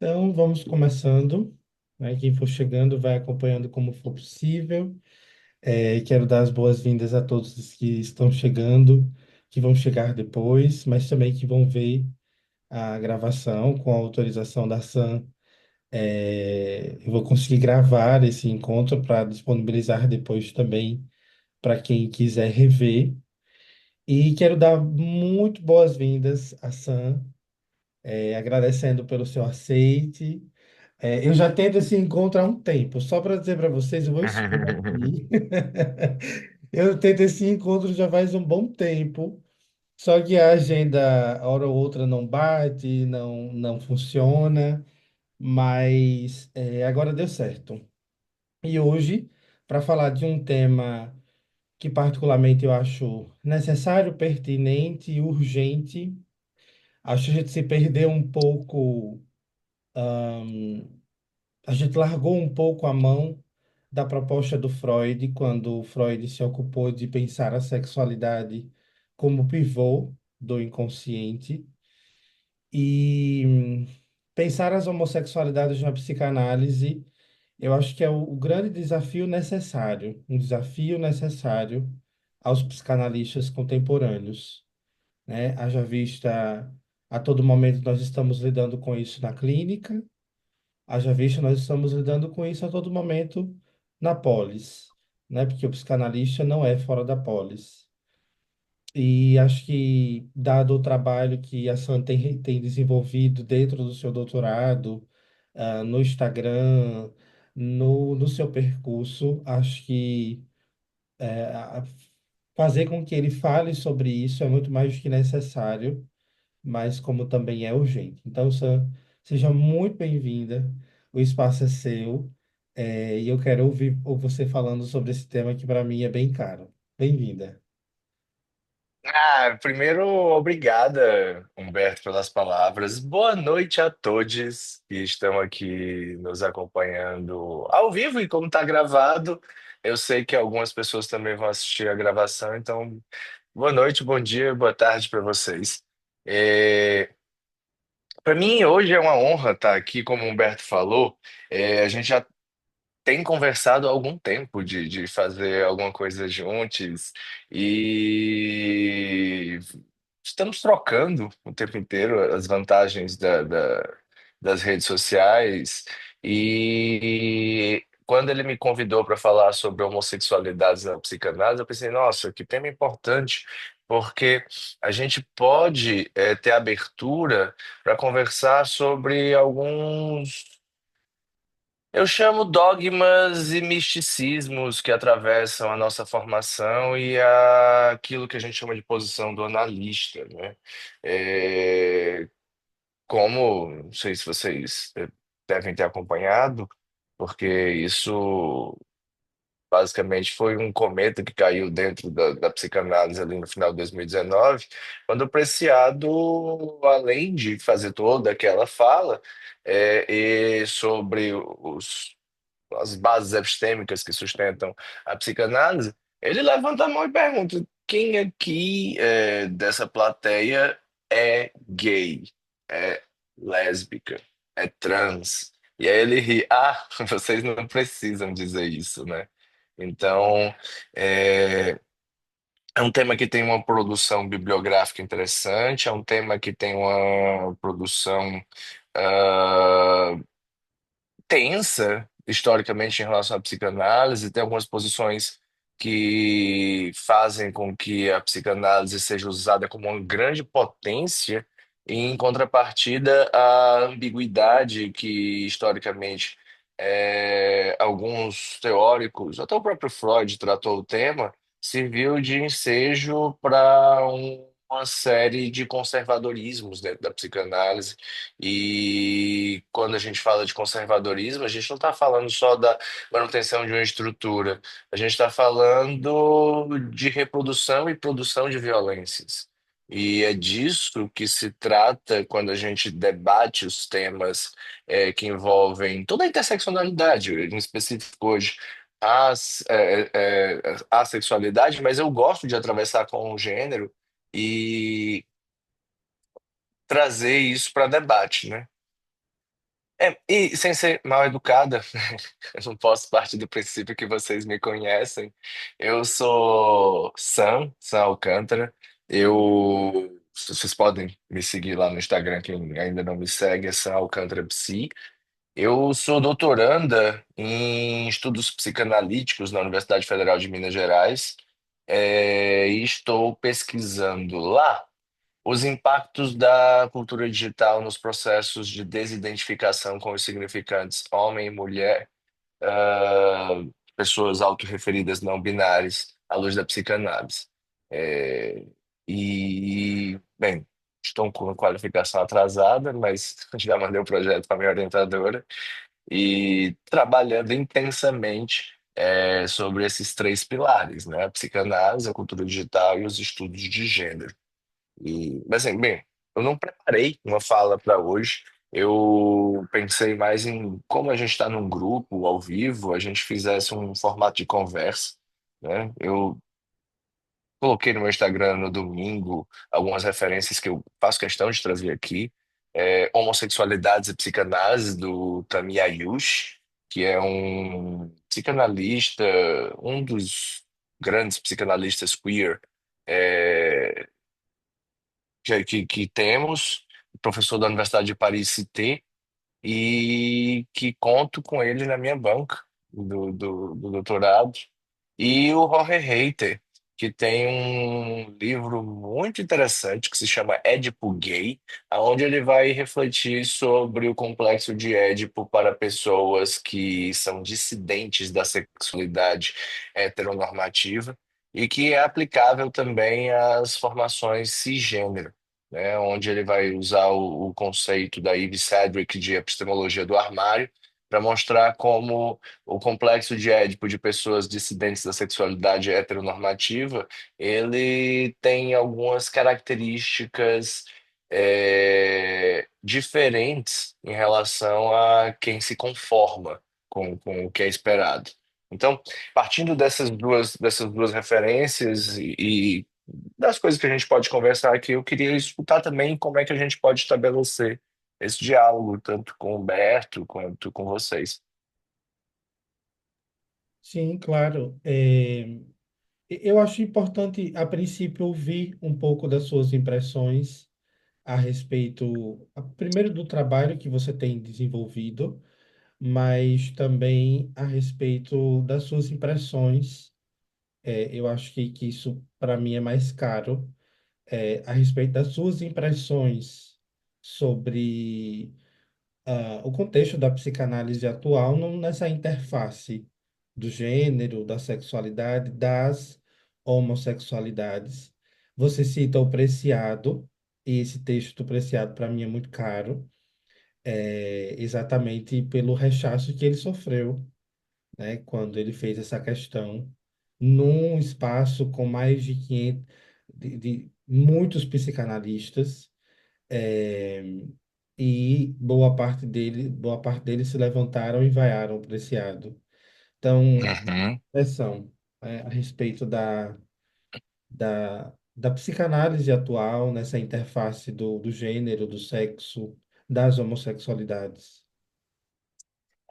Então, vamos começando, né? Quem for chegando vai acompanhando como for possível. Quero dar as boas-vindas a todos os que estão chegando, que vão chegar depois, mas também que vão ver a gravação com a autorização da Sam. Eu vou conseguir gravar esse encontro para disponibilizar depois também para quem quiser rever. E quero dar muito boas-vindas a Sam, agradecendo pelo seu aceite. Eu já tento esse encontro há um tempo. Só para dizer para vocês, eu vou expor aqui. Eu tento esse encontro já faz um bom tempo. Só que a agenda, hora ou outra, não bate, não funciona. Mas agora deu certo. E hoje, para falar de um tema que particularmente eu acho necessário, pertinente e urgente, acho que a gente se perdeu um pouco. A gente largou um pouco a mão da proposta do Freud quando o Freud se ocupou de pensar a sexualidade como pivô do inconsciente e pensar as homossexualidades na psicanálise, eu acho que é o grande desafio necessário, um desafio necessário aos psicanalistas contemporâneos, né? Haja vista, a todo momento nós estamos lidando com isso na clínica. Haja visto, nós estamos lidando com isso a todo momento na polis, né? Porque o psicanalista não é fora da polis. E acho que, dado o trabalho que a Sam tem desenvolvido dentro do seu doutorado, no Instagram, no seu percurso, acho que fazer com que ele fale sobre isso é muito mais do que necessário, mas como também é urgente. Então, Sam, seja muito bem-vinda. O espaço é seu, e eu quero ouvir você falando sobre esse tema que para mim é bem caro. Bem-vinda. Primeiro, obrigada, Humberto, pelas palavras. Boa noite a todos que estão aqui nos acompanhando ao vivo e como está gravado. Eu sei que algumas pessoas também vão assistir a gravação, então boa noite, bom dia, boa tarde para vocês. Para mim, hoje é uma honra estar aqui, como o Humberto falou. A gente já tem conversado há algum tempo de fazer alguma coisa juntos e estamos trocando o tempo inteiro as vantagens das redes sociais. E quando ele me convidou para falar sobre homossexualidades na psicanálise, eu pensei, nossa, que tema importante. Porque a gente pode ter abertura para conversar sobre alguns, eu chamo dogmas e misticismos que atravessam a nossa formação e aquilo que a gente chama de posição do analista, né? Como, não sei se vocês devem ter acompanhado, porque isso basicamente foi um cometa que caiu dentro da psicanálise ali no final de 2019, quando o Preciado, além de fazer toda aquela fala e sobre as bases epistêmicas que sustentam a psicanálise, ele levanta a mão e pergunta: quem aqui dessa plateia é gay, é lésbica, é trans? E aí ele ri: ah, vocês não precisam dizer isso, né? Então, é, é um tema que tem uma produção bibliográfica interessante, é um tema que tem uma produção ah, tensa historicamente em relação à psicanálise, tem algumas posições que fazem com que a psicanálise seja usada como uma grande potência, e em contrapartida, a ambiguidade que historicamente alguns teóricos, até o próprio Freud tratou o tema, serviu de ensejo para uma série de conservadorismos dentro da psicanálise. E quando a gente fala de conservadorismo, a gente não está falando só da manutenção de uma estrutura, a gente está falando de reprodução e produção de violências. E é disso que se trata quando a gente debate os temas que envolvem toda a interseccionalidade, em específico hoje a sexualidade, mas eu gosto de atravessar com o gênero e trazer isso para debate, né? E sem ser mal educada, eu não posso partir do princípio que vocês me conhecem. Eu sou Sam Alcântara. Vocês podem me seguir lá no Instagram, quem ainda não me segue, é Sam Alcântara Psi. Eu sou doutoranda em estudos psicanalíticos na Universidade Federal de Minas Gerais, e estou pesquisando lá os impactos da cultura digital nos processos de desidentificação com os significantes homem e mulher, ah, pessoas autorreferidas não binárias, à luz da psicanálise. É, bem, estou com a qualificação atrasada, mas já mandei o projeto para minha orientadora e trabalhando intensamente sobre esses três pilares, né? A psicanálise, a cultura digital e os estudos de gênero. Mas assim, bem, eu não preparei uma fala para hoje. Eu pensei mais em como a gente está num grupo, ao vivo, a gente fizesse um formato de conversa, né? Eu coloquei no meu Instagram no domingo algumas referências que eu faço questão de trazer aqui. Homossexualidades e Psicanálise, do Tami Ayush, que é um psicanalista, um dos grandes psicanalistas queer, é, que temos, professor da Universidade de Paris Cité, e que conto com ele na minha banca do doutorado. E o Jorge Reiter, que tem um livro muito interessante que se chama Édipo Gay, onde ele vai refletir sobre o complexo de Édipo para pessoas que são dissidentes da sexualidade heteronormativa e que é aplicável também às formações cisgênero, né, onde ele vai usar o conceito da Eve Sedgwick de epistemologia do armário para mostrar como o complexo de Édipo de pessoas dissidentes da sexualidade heteronormativa, ele tem algumas características diferentes em relação a quem se conforma com o que é esperado. Então, partindo dessas duas referências e das coisas que a gente pode conversar aqui, eu queria escutar também como é que a gente pode estabelecer esse diálogo, tanto com o Humberto quanto com vocês. Sim, claro. Eu acho importante, a princípio, ouvir um pouco das suas impressões a respeito, primeiro do trabalho que você tem desenvolvido, mas também a respeito das suas impressões. Eu acho que isso, para mim, é mais caro. A respeito das suas impressões sobre o contexto da psicanálise atual nessa interface do gênero, da sexualidade, das homossexualidades. Você cita o Preciado, e esse texto do Preciado para mim é muito caro, exatamente pelo rechaço que ele sofreu, né, quando ele fez essa questão num espaço com mais de 500, de muitos psicanalistas, é, e boa parte deles se levantaram e vaiaram o Preciado. Então, Uhum. pressão, a respeito da psicanálise atual nessa interface do gênero, do sexo, das homossexualidades.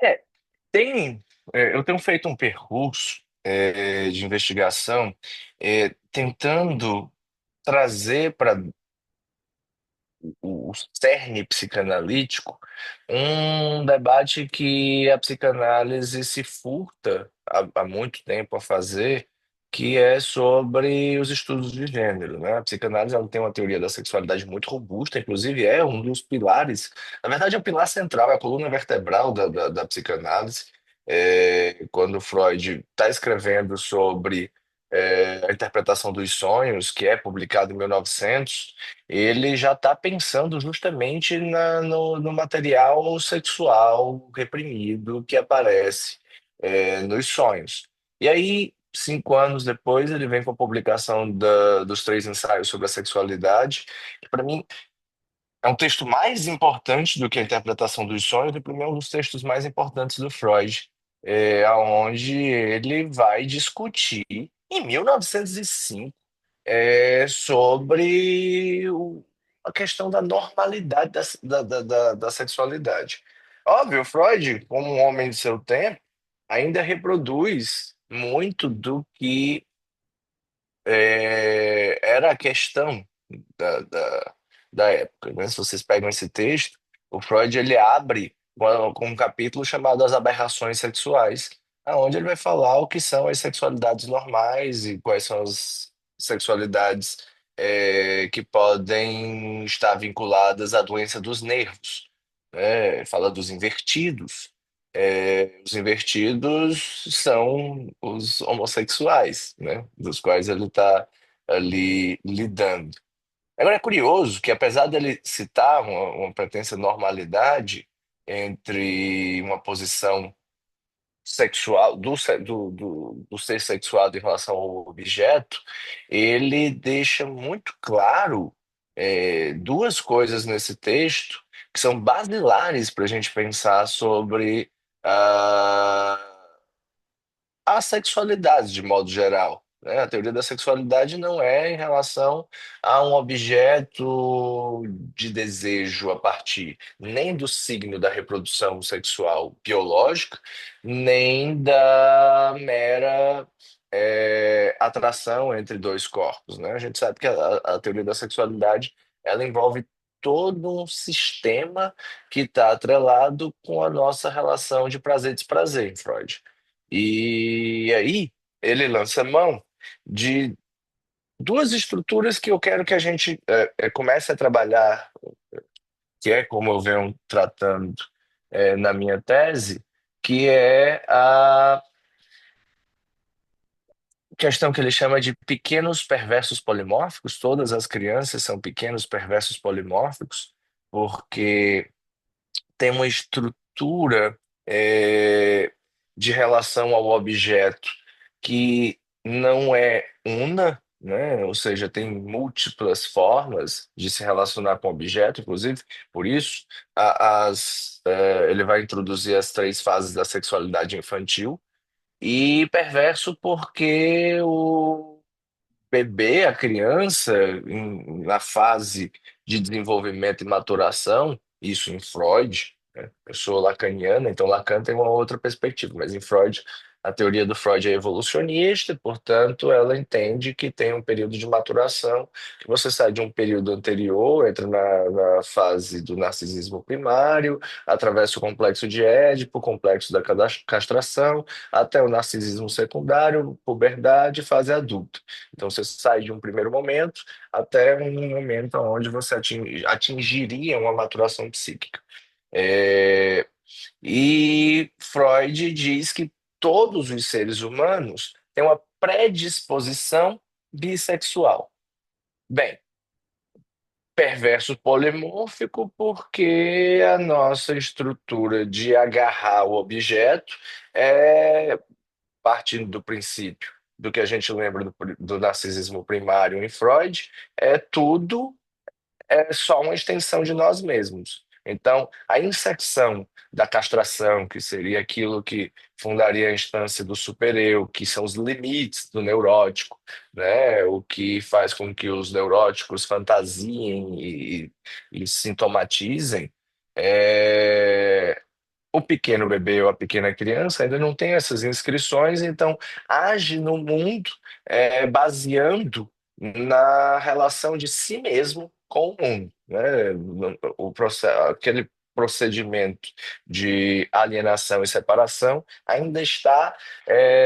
É, tem, eu tenho feito um percurso de investigação tentando trazer para o cerne psicanalítico, um debate que a psicanálise se furta há muito tempo a fazer, que é sobre os estudos de gênero, né? A psicanálise ela tem uma teoria da sexualidade muito robusta, inclusive é um dos pilares, na verdade é o pilar central, é a coluna vertebral da psicanálise. Quando Freud está escrevendo sobre a interpretação dos sonhos, que é publicado em 1900, ele já está pensando justamente no material sexual reprimido que aparece nos sonhos. E aí, 5 anos depois, ele vem com a publicação dos três ensaios sobre a sexualidade, que para mim é um texto mais importante do que a interpretação dos sonhos, e para mim é um dos textos mais importantes do Freud, onde ele vai discutir, em 1905, sobre a questão da normalidade da sexualidade. Óbvio, Freud, como um homem de seu tempo, ainda reproduz muito do que era a questão da, da, da época, né? Se vocês pegam esse texto, o Freud ele abre com um capítulo chamado As Aberrações Sexuais, aonde ele vai falar o que são as sexualidades normais e quais são as sexualidades que podem estar vinculadas à doença dos nervos, né? Fala dos invertidos. Os invertidos são os homossexuais, né? Dos quais ele está ali lidando. Agora é curioso que, apesar dele citar uma pretensa normalidade entre uma posição sexual, do ser sexuado em relação ao objeto, ele deixa muito claro duas coisas nesse texto que são basilares para a gente pensar sobre ah, a sexualidade de modo geral, né? A teoria da sexualidade não é em relação a um objeto de desejo a partir nem do signo da reprodução sexual biológica, nem da mera atração entre dois corpos, né? A gente sabe que a teoria da sexualidade ela envolve todo um sistema que está atrelado com a nossa relação de prazer e desprazer, em Freud. E aí ele lança mão de duas estruturas que eu quero que a gente comece a trabalhar, que é como eu venho tratando na minha tese, que é a questão que ele chama de pequenos perversos polimórficos. Todas as crianças são pequenos perversos polimórficos, porque tem uma estrutura é, de relação ao objeto que não é una, né? Ou seja, tem múltiplas formas de se relacionar com o objeto, inclusive, por isso, ele vai introduzir as três fases da sexualidade infantil, e perverso porque o bebê, a criança, na fase de desenvolvimento e maturação, isso em Freud, né? Eu sou lacaniana, então Lacan tem uma outra perspectiva, mas em Freud, a teoria do Freud é evolucionista, portanto, ela entende que tem um período de maturação, que você sai de um período anterior, entra na fase do narcisismo primário, atravessa o complexo de Édipo, o complexo da castração, até o narcisismo secundário, puberdade, fase adulta. Então você sai de um primeiro momento até um momento onde você atingiria uma maturação psíquica. É, E Freud diz que todos os seres humanos têm uma predisposição bissexual. Bem, perverso polimórfico porque a nossa estrutura de agarrar o objeto é partindo do princípio do que a gente lembra do narcisismo primário em Freud, tudo é só uma extensão de nós mesmos. Então, a inserção da castração, que seria aquilo que fundaria a instância do supereu, que são os limites do neurótico, né? O que faz com que os neuróticos fantasiem e sintomatizem, é, o pequeno bebê ou a pequena criança ainda não tem essas inscrições, então age no mundo baseando na relação de si mesmo com o mundo, né? Aquele procedimento de alienação e separação ainda está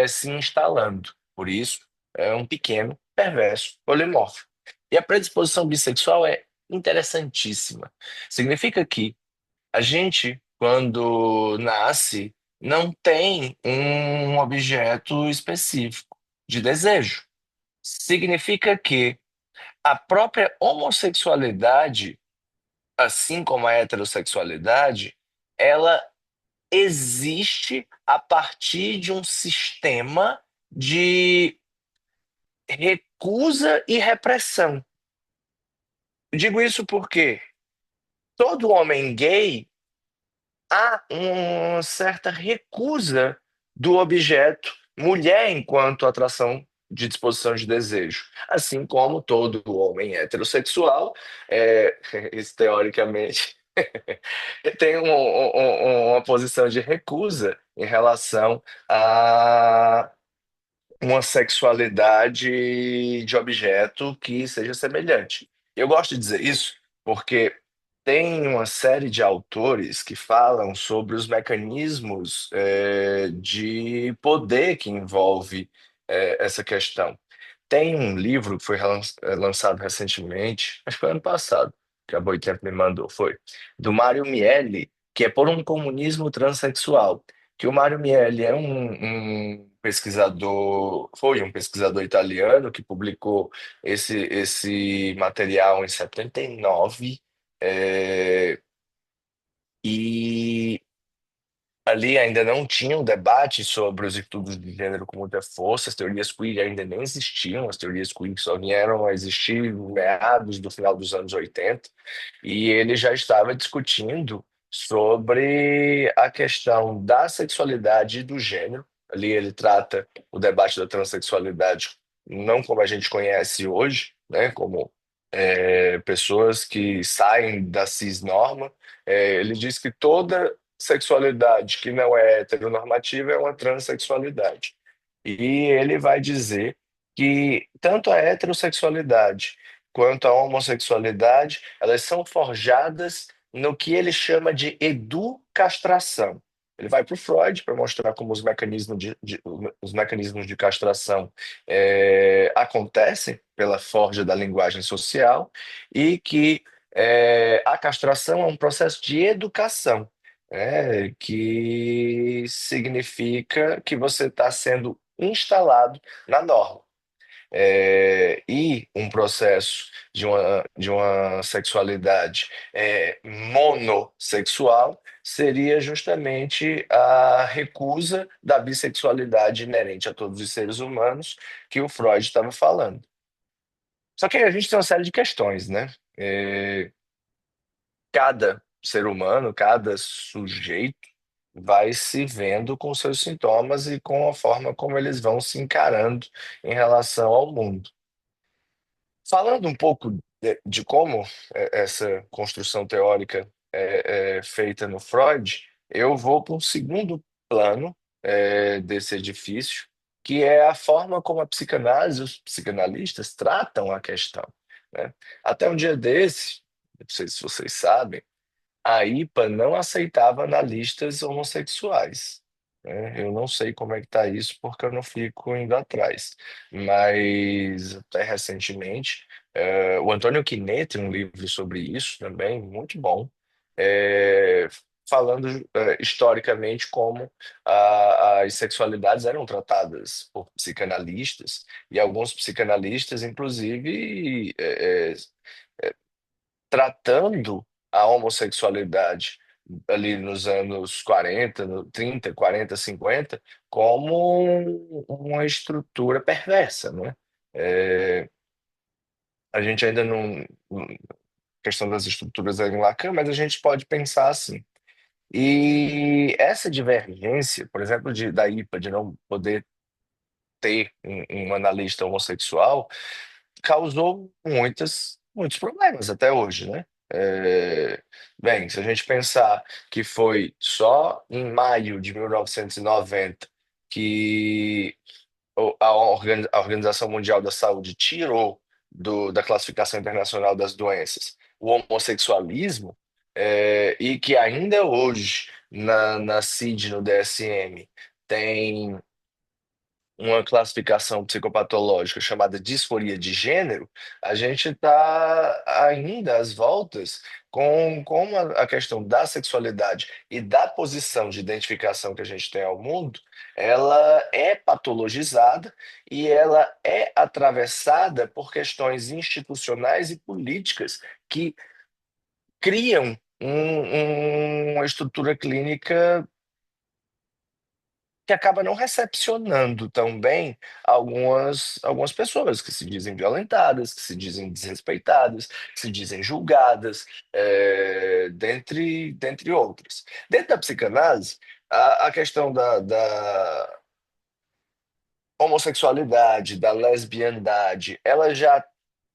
se instalando. Por isso, é um pequeno perverso polimórfico. E a predisposição bissexual é interessantíssima. Significa que a gente, quando nasce, não tem um objeto específico de desejo. Significa que a própria homossexualidade, assim como a heterossexualidade, ela existe a partir de um sistema de recusa e repressão. Eu digo isso porque todo homem gay há uma certa recusa do objeto mulher enquanto atração de disposição de desejo. Assim como todo homem heterossexual, isso teoricamente. Tem uma posição de recusa em relação a uma sexualidade de objeto que seja semelhante. Eu gosto de dizer isso porque tem uma série de autores que falam sobre os mecanismos de poder que envolve essa questão. Tem um livro que foi lançado recentemente, acho que foi ano passado, que a Boitempo me mandou, foi, do Mário Mieli, que é Por um Comunismo Transsexual, que o Mário Mieli é um pesquisador, foi um pesquisador italiano que publicou esse material em 79, e ali ainda não tinha um debate sobre os estudos de gênero com muita força, as teorias queer ainda nem existiam, as teorias queer só vieram a existir em meados do final dos anos 80, e ele já estava discutindo sobre a questão da sexualidade e do gênero. Ali ele trata o debate da transexualidade não como a gente conhece hoje, né, como pessoas que saem da cisnorma. Ele diz que toda sexualidade que não é heteronormativa é uma transexualidade. E ele vai dizer que tanto a heterossexualidade quanto a homossexualidade, elas são forjadas no que ele chama de educastração. Ele vai para o Freud para mostrar como os mecanismos de castração acontecem pela forja da linguagem social e que a castração é um processo de educação, que significa que você está sendo instalado na norma. E um processo de uma sexualidade monossexual seria justamente a recusa da bissexualidade inerente a todos os seres humanos que o Freud estava falando. Só que aí a gente tem uma série de questões, né? Cada ser humano, cada sujeito vai se vendo com seus sintomas e com a forma como eles vão se encarando em relação ao mundo. Falando um pouco de como essa construção teórica é feita no Freud, eu vou para um segundo plano desse edifício, que é a forma como a psicanálise e os psicanalistas tratam a questão, né? Até um dia desse, não sei se vocês sabem, a IPA não aceitava analistas homossexuais, né? Eu não sei como é que está isso, porque eu não fico indo atrás. Mas até recentemente, o Antônio Quinet tem um livro sobre isso também, muito bom, é, falando historicamente como as sexualidades eram tratadas por psicanalistas, e alguns psicanalistas, inclusive, tratando a homossexualidade ali nos anos 40, 30, 40, 50, como uma estrutura perversa, né? É, a gente ainda não. Questão das estruturas é em Lacan, mas a gente pode pensar assim. E essa divergência, por exemplo, da IPA, de não poder ter um analista homossexual, causou muitos problemas até hoje, né? Bem, se a gente pensar que foi só em maio de 1990 que a Organização Mundial da Saúde tirou da classificação internacional das doenças o homossexualismo, e que ainda hoje na CID, no DSM, tem uma classificação psicopatológica chamada disforia de gênero, a gente está ainda às voltas com a questão da sexualidade e da posição de identificação que a gente tem ao mundo, ela é patologizada e ela é atravessada por questões institucionais e políticas que criam uma estrutura clínica que acaba não recepcionando tão bem algumas pessoas que se dizem violentadas, que se dizem desrespeitadas, que se dizem julgadas, dentre outras. Dentro da psicanálise, a questão da homossexualidade, da lesbiandade, ela já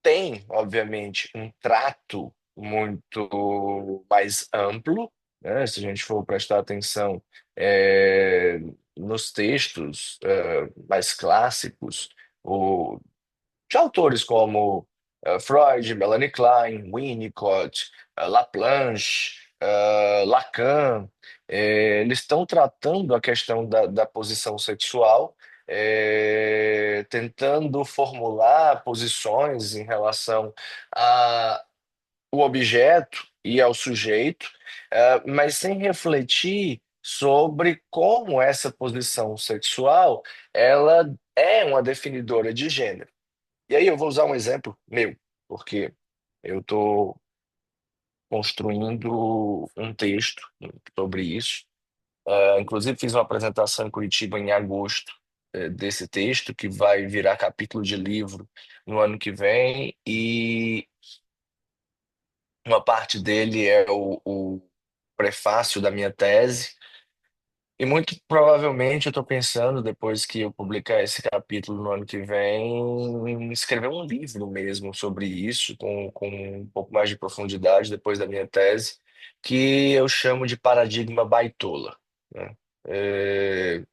tem, obviamente, um trato. muito mais amplo, né? Se a gente for prestar atenção é, nos textos mais clássicos, o, de autores como Freud, Melanie Klein, Winnicott, Laplanche, Lacan, eles estão tratando a questão da posição sexual, tentando formular posições em relação o objeto e ao sujeito, mas sem refletir sobre como essa posição sexual ela é uma definidora de gênero. E aí eu vou usar um exemplo meu, porque eu estou construindo um texto sobre isso. Inclusive fiz uma apresentação em Curitiba em agosto, desse texto, que vai virar capítulo de livro no ano que vem, e uma parte dele é o prefácio da minha tese. E muito provavelmente eu estou pensando, depois que eu publicar esse capítulo no ano que vem, em escrever um livro mesmo sobre isso, com um pouco mais de profundidade depois da minha tese, que eu chamo de paradigma baitola, né? É,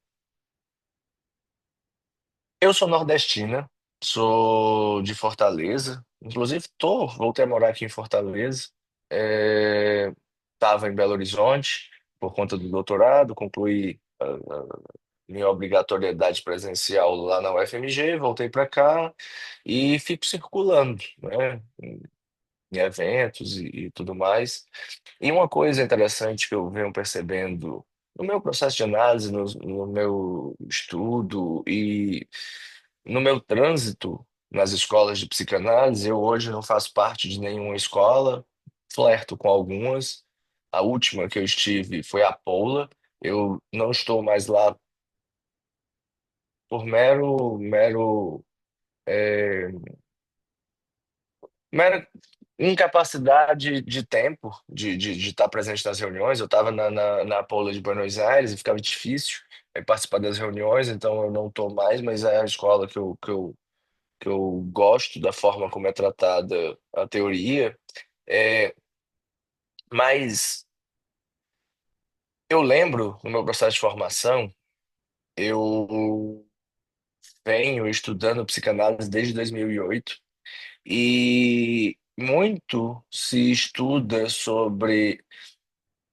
eu sou nordestina, sou de Fortaleza, inclusive voltei a morar aqui em Fortaleza. Estava em Belo Horizonte por conta do doutorado, concluí minha obrigatoriedade presencial lá na UFMG, voltei para cá e fico circulando, né, em eventos e tudo mais. E uma coisa interessante que eu venho percebendo no meu processo de análise, no meu estudo e no meu trânsito nas escolas de psicanálise, eu hoje não faço parte de nenhuma escola, flerto com algumas. A última que eu estive foi a Paula. Eu não estou mais lá por mera incapacidade de tempo de estar presente nas reuniões. Eu estava na Paula de Buenos Aires e ficava difícil participar das reuniões, então eu não estou mais, mas é a escola que eu gosto da forma como é tratada a teoria. É, mas eu lembro, no meu processo de formação, eu venho estudando psicanálise desde 2008 e muito se estuda sobre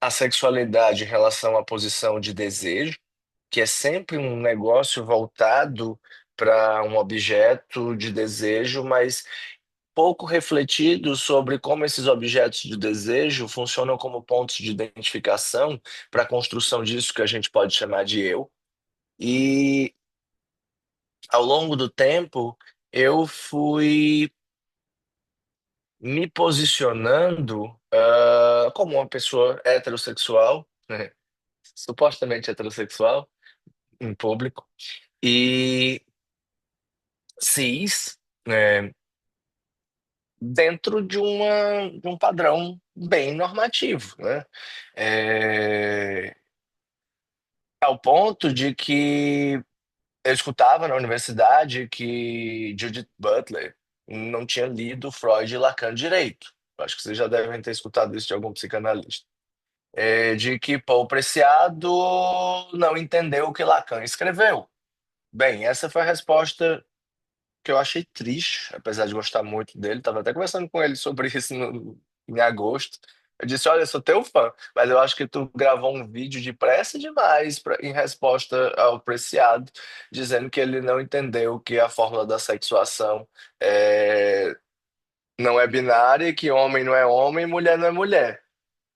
a sexualidade em relação à posição de desejo, que é sempre um negócio voltado para um objeto de desejo, mas pouco refletido sobre como esses objetos de desejo funcionam como pontos de identificação para a construção disso que a gente pode chamar de eu. E ao longo do tempo, eu fui me posicionando como uma pessoa heterossexual, né, supostamente heterossexual, em público, e cis, né, dentro de um padrão bem normativo, né? É, ao ponto de que eu escutava na universidade que Judith Butler não tinha lido Freud e Lacan direito. Eu acho que vocês já devem ter escutado isso de algum psicanalista. De que Paul Preciado não entendeu o que Lacan escreveu. Bem, essa foi a resposta que eu achei triste, apesar de gostar muito dele. Tava até conversando com ele sobre isso em agosto. Eu disse: Olha, eu sou teu fã, mas eu acho que tu gravou um vídeo depressa demais em resposta ao Preciado, dizendo que ele não entendeu que a fórmula da sexuação é, não é binária, que homem não é homem, mulher não é mulher.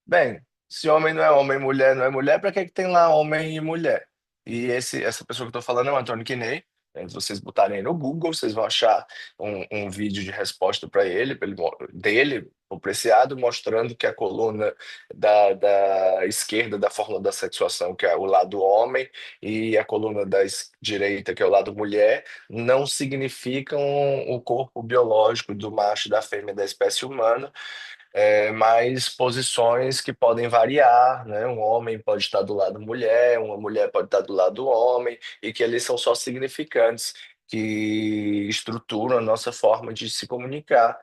Bem, se homem não é homem, mulher não é mulher, para que que tem lá homem e mulher? E essa pessoa que eu tô falando é o Anthony Kinney. Se vocês botarem aí no Google, vocês vão achar um vídeo de resposta para ele, dele, o Preciado, mostrando que a coluna da esquerda da fórmula da sexuação, que é o lado homem, e a coluna da direita, que é o lado mulher, não significam o corpo biológico do macho e da fêmea da espécie humana, mas posições que podem variar, né? Um homem pode estar do lado da mulher, uma mulher pode estar do lado do homem, e que eles são só significantes que estruturam a nossa forma de se comunicar.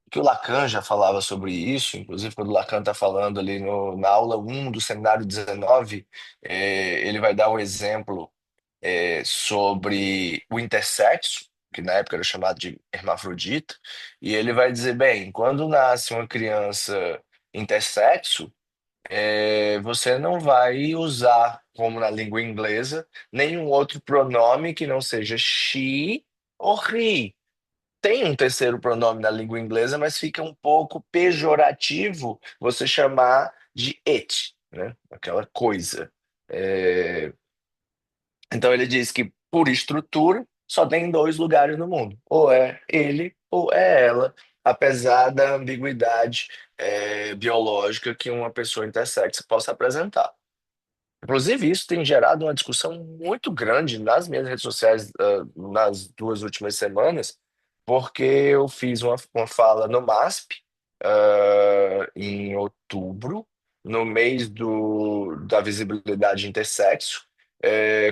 que o Lacan já falava sobre isso, inclusive quando o Lacan está falando ali na aula 1 do seminário 19, ele vai dar um exemplo sobre o intersexo, que na época era chamado de hermafrodita, e ele vai dizer, bem, quando nasce uma criança intersexo, você não vai usar, como na língua inglesa, nenhum outro pronome que não seja she ou he. Tem um terceiro pronome na língua inglesa, mas fica um pouco pejorativo você chamar de it, né? Aquela coisa. É, Então ele diz que, por estrutura, só tem dois lugares no mundo: ou é ele ou é ela, apesar da ambiguidade biológica que uma pessoa intersexo possa apresentar. Inclusive, isso tem gerado uma discussão muito grande nas minhas redes sociais, nas 2 últimas semanas, porque eu fiz uma fala no MASP, em outubro, no mês da visibilidade intersexo,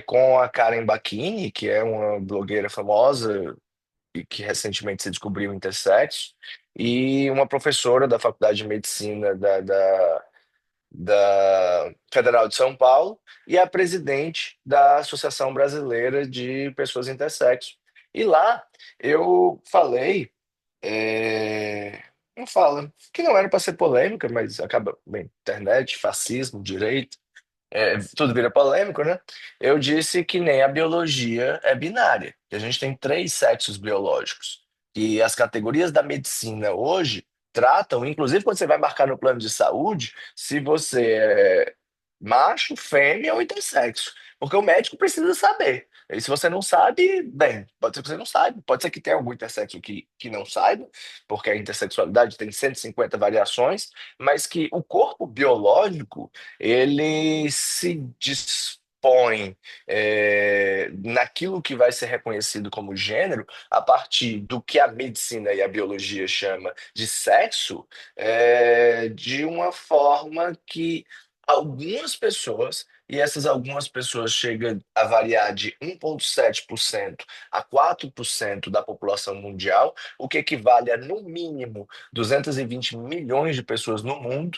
com a Karen Bakini, que é uma blogueira famosa e que recentemente se descobriu intersexo, e uma professora da Faculdade de Medicina da Federal de São Paulo e a presidente da Associação Brasileira de Pessoas Intersexo. E lá eu falei, não fala, que não era para ser polêmica, mas acaba, bem, internet, fascismo, direito, tudo vira polêmico, né? Eu disse que nem a biologia é binária, que a gente tem três sexos biológicos. E as categorias da medicina hoje tratam, inclusive quando você vai marcar no plano de saúde, se você é macho, fêmea ou intersexo. Porque o médico precisa saber. E se você não sabe, bem, pode ser que você não saiba, pode ser que tenha algum intersexo que não saiba, porque a intersexualidade tem 150 variações, mas que o corpo biológico ele se dispõe naquilo que vai ser reconhecido como gênero a partir do que a medicina e a biologia chama de sexo, de uma forma que algumas pessoas, e essas algumas pessoas chegam a variar de 1,7% a 4% da população mundial, o que equivale a, no mínimo, 220 milhões de pessoas no mundo,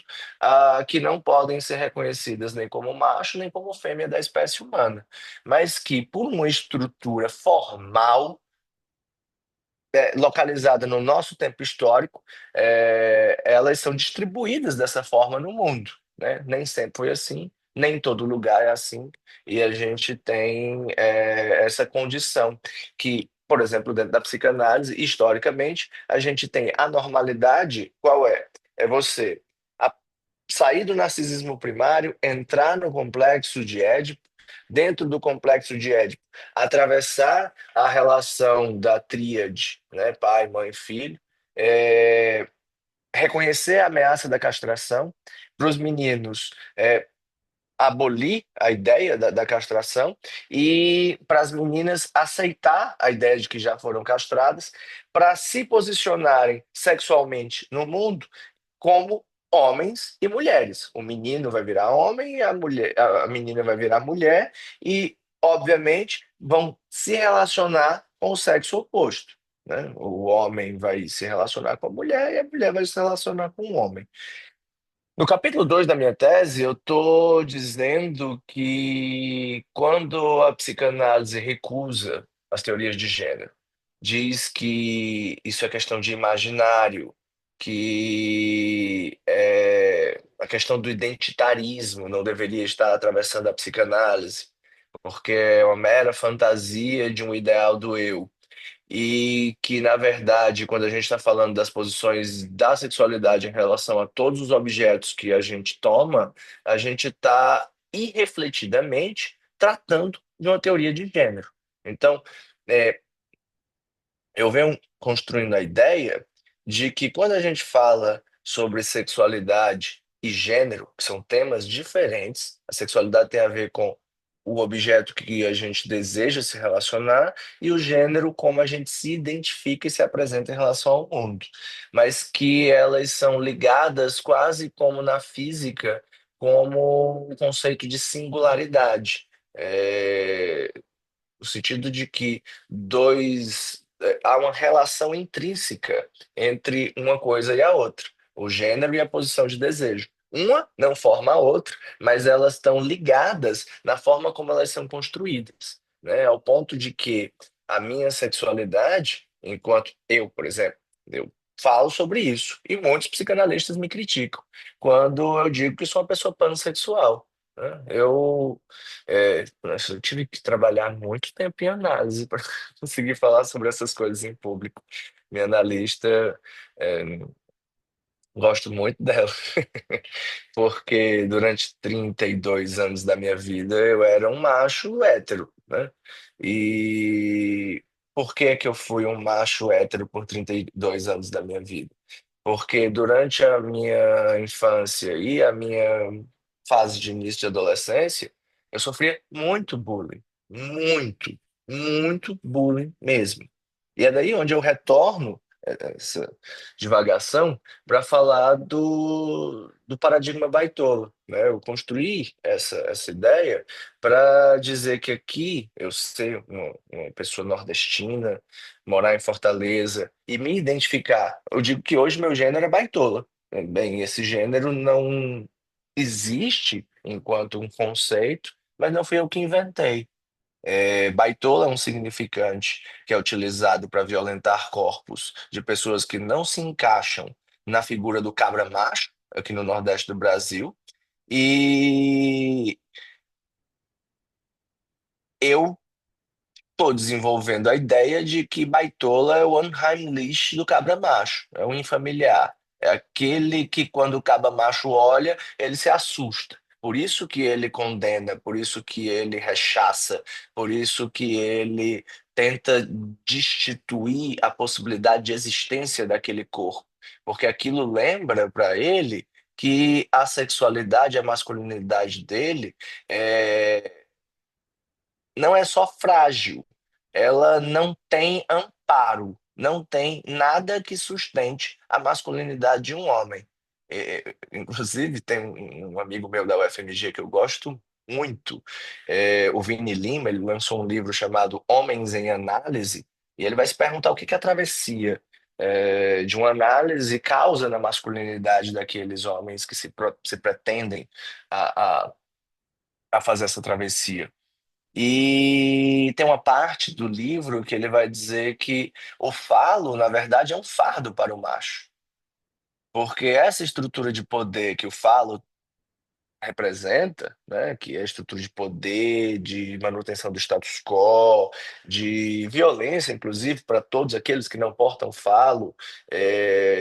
que não podem ser reconhecidas nem como macho, nem como fêmea da espécie humana, mas que, por uma estrutura formal, localizada no nosso tempo histórico, elas são distribuídas dessa forma no mundo, né? Nem sempre foi assim, nem em todo lugar é assim, e a gente tem essa condição que, por exemplo, dentro da psicanálise, historicamente, a gente tem a normalidade, qual é? É você a- sair do narcisismo primário, entrar no complexo de Édipo, dentro do complexo de Édipo, atravessar a relação da tríade, né, pai, mãe, filho, é, reconhecer a ameaça da castração, para os meninos abolir a ideia da castração e para as meninas aceitar a ideia de que já foram castradas, para se posicionarem sexualmente no mundo como homens e mulheres. O menino vai virar homem e a menina vai virar mulher e, obviamente, vão se relacionar com o sexo oposto, né? O homem vai se relacionar com a mulher e a mulher vai se relacionar com o homem. No capítulo 2 da minha tese, eu estou dizendo que quando a psicanálise recusa as teorias de gênero, diz que isso é questão de imaginário, que a questão do identitarismo não deveria estar atravessando a psicanálise, porque é uma mera fantasia de um ideal do eu. E que, na verdade, quando a gente está falando das posições da sexualidade em relação a todos os objetos que a gente toma, a gente está irrefletidamente tratando de uma teoria de gênero. Então, é, eu venho construindo a ideia de que quando a gente fala sobre sexualidade e gênero, que são temas diferentes, a sexualidade tem a ver com o objeto que a gente deseja se relacionar e o gênero como a gente se identifica e se apresenta em relação ao mundo, mas que elas são ligadas quase como na física, como o conceito de singularidade. No sentido de que dois há uma relação intrínseca entre uma coisa e a outra, o gênero e a posição de desejo. Uma não forma a outra, mas elas estão ligadas na forma como elas são construídas, né? Ao ponto de que a minha sexualidade, enquanto eu, por exemplo, eu falo sobre isso, e muitos psicanalistas me criticam quando eu digo que sou uma pessoa pansexual, né? Eu tive que trabalhar muito tempo em análise para conseguir falar sobre essas coisas em público. Minha analista, é, gosto muito dela, porque durante 32 anos da minha vida eu era um macho hétero, né? E por que que eu fui um macho hétero por 32 anos da minha vida? Porque durante a minha infância e a minha fase de início de adolescência, eu sofria muito bullying. Muito, muito bullying mesmo. E é daí onde eu retorno essa divagação para falar do paradigma baitola, né? Eu construí essa ideia para dizer que aqui eu ser uma pessoa nordestina, morar em Fortaleza e me identificar. Eu digo que hoje meu gênero é baitola. Bem, esse gênero não existe enquanto um conceito, mas não fui eu que inventei. Baitola é um significante que é utilizado para violentar corpos de pessoas que não se encaixam na figura do cabra macho, aqui no Nordeste do Brasil. E eu estou desenvolvendo a ideia de que baitola é o Unheimlich do cabra macho, é um infamiliar. É aquele que, quando o cabra macho olha, ele se assusta. Por isso que ele condena, por isso que ele rechaça, por isso que ele tenta destituir a possibilidade de existência daquele corpo. Porque aquilo lembra para ele que a sexualidade, a masculinidade dele é não é só frágil, ela não tem amparo, não tem nada que sustente a masculinidade de um homem. Inclusive, tem um amigo meu da UFMG que eu gosto muito, o Vini Lima, ele lançou um livro chamado Homens em Análise, e ele vai se perguntar o que que a travessia de uma análise causa na masculinidade daqueles homens que se pretendem a, a a fazer essa travessia. E tem uma parte do livro que ele vai dizer que o falo, na verdade, é um fardo para o macho. Porque essa estrutura de poder que o falo representa, né, que é a estrutura de poder, de manutenção do status quo, de violência, inclusive, para todos aqueles que não portam falo,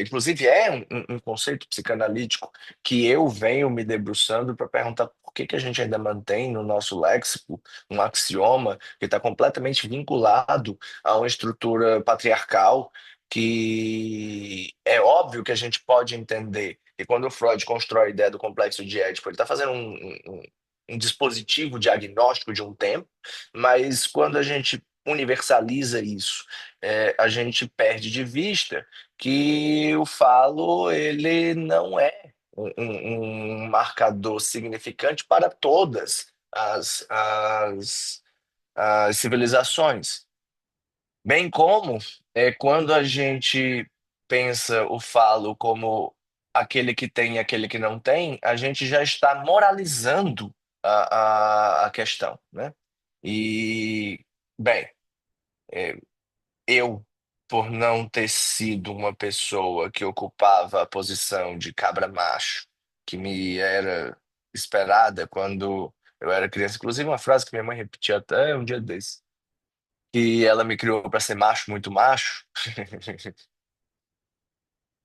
inclusive é um conceito psicanalítico que eu venho me debruçando para perguntar por que que a gente ainda mantém no nosso léxico um axioma que está completamente vinculado a uma estrutura patriarcal que é óbvio que a gente pode entender. E quando o Freud constrói a ideia do complexo de Édipo, ele está fazendo um dispositivo diagnóstico de um tempo, mas quando a gente universaliza isso, a gente perde de vista que o falo ele não é um marcador significante para todas as civilizações. Bem como quando a gente pensa o falo como aquele que tem e aquele que não tem, a gente já está moralizando a questão, né? E, bem, é, eu, por não ter sido uma pessoa que ocupava a posição de cabra macho, que me era esperada quando eu era criança, inclusive uma frase que minha mãe repetia até um dia desse que ela me criou para ser macho, muito macho,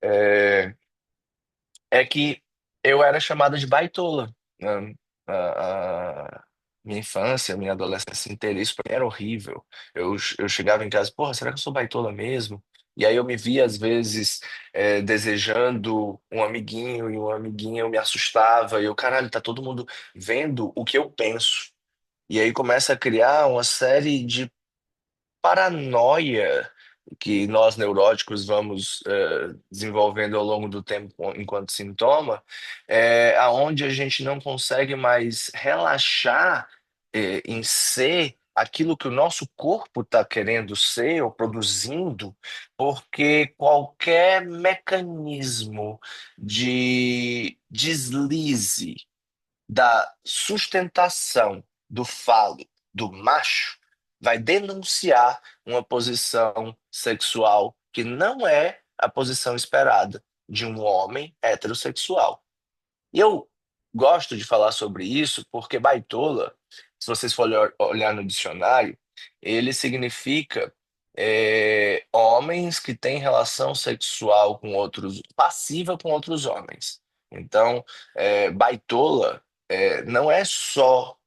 é, é que eu era chamada de baitola, né? A minha infância, a minha adolescência inteira, isso pra mim era horrível. Eu chegava em casa, porra, será que eu sou baitola mesmo? E aí eu me via, às vezes, desejando um amiguinho, e um amiguinho eu me assustava, e eu, caralho, tá todo mundo vendo o que eu penso. E aí começa a criar uma série de paranoia que nós neuróticos vamos desenvolvendo ao longo do tempo enquanto sintoma, aonde a gente não consegue mais relaxar em ser aquilo que o nosso corpo está querendo ser ou produzindo, porque qualquer mecanismo de deslize da sustentação do falo do macho vai denunciar uma posição sexual que não é a posição esperada de um homem heterossexual. E eu gosto de falar sobre isso porque baitola, se vocês forem olhar no dicionário, ele significa homens que têm relação sexual com outros, passiva com outros homens. Então, baitola não é só,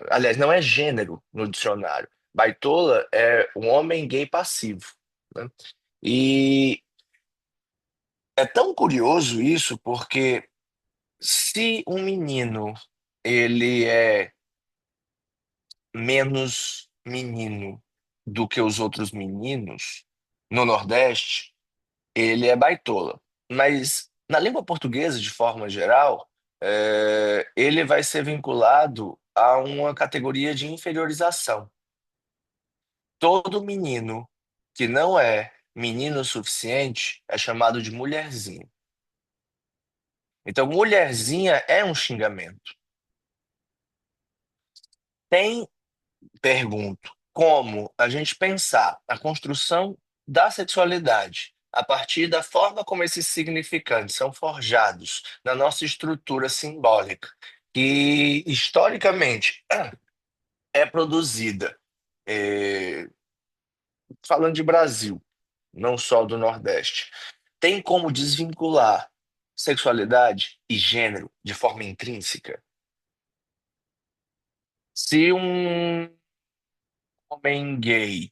aliás, não é gênero no dicionário. Baitola é um homem gay passivo, né? E é tão curioso isso porque se um menino ele é menos menino do que os outros meninos no Nordeste, ele é baitola. Mas na língua portuguesa, de forma geral, ele vai ser vinculado a uma categoria de inferiorização. Todo menino que não é menino o suficiente é chamado de mulherzinha. Então, mulherzinha é um xingamento. Tem Pergunto, como a gente pensar a construção da sexualidade a partir da forma como esses significantes são forjados na nossa estrutura simbólica, que historicamente é produzida, eh, falando de Brasil, não só do Nordeste, tem como desvincular sexualidade e gênero de forma intrínseca? Se um homem gay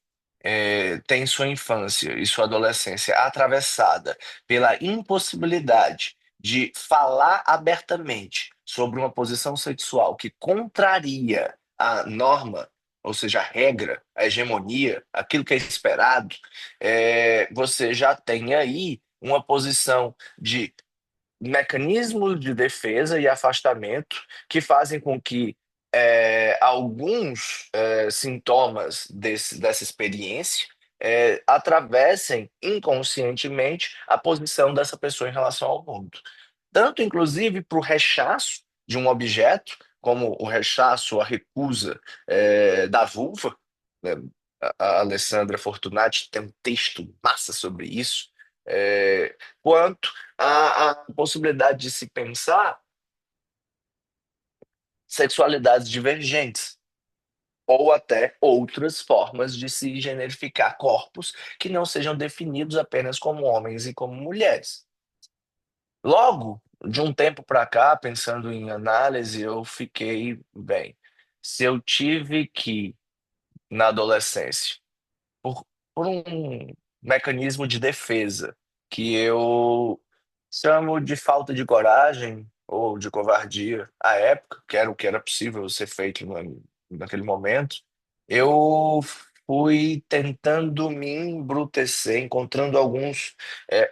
tem sua infância e sua adolescência atravessada pela impossibilidade de falar abertamente sobre uma posição sexual que contraria a norma, ou seja, a regra, a hegemonia, aquilo que é esperado, você já tem aí uma posição de mecanismos de defesa e afastamento que fazem com que alguns sintomas dessa experiência atravessem inconscientemente a posição dessa pessoa em relação ao mundo. Tanto, inclusive, para o rechaço de um objeto, como o rechaço, a recusa da vulva, né? A Alessandra Fortunati tem um texto massa sobre isso, quanto a possibilidade de se pensar sexualidades divergentes, ou até outras formas de se generificar corpos que não sejam definidos apenas como homens e como mulheres. Logo, de um tempo para cá, pensando em análise, eu fiquei bem. Se eu tive que, na adolescência, por, por um mecanismo de defesa que eu chamo de falta de coragem ou de covardia à época, que era o que era possível ser feito naquele momento, eu fui tentando me embrutecer, encontrando alguns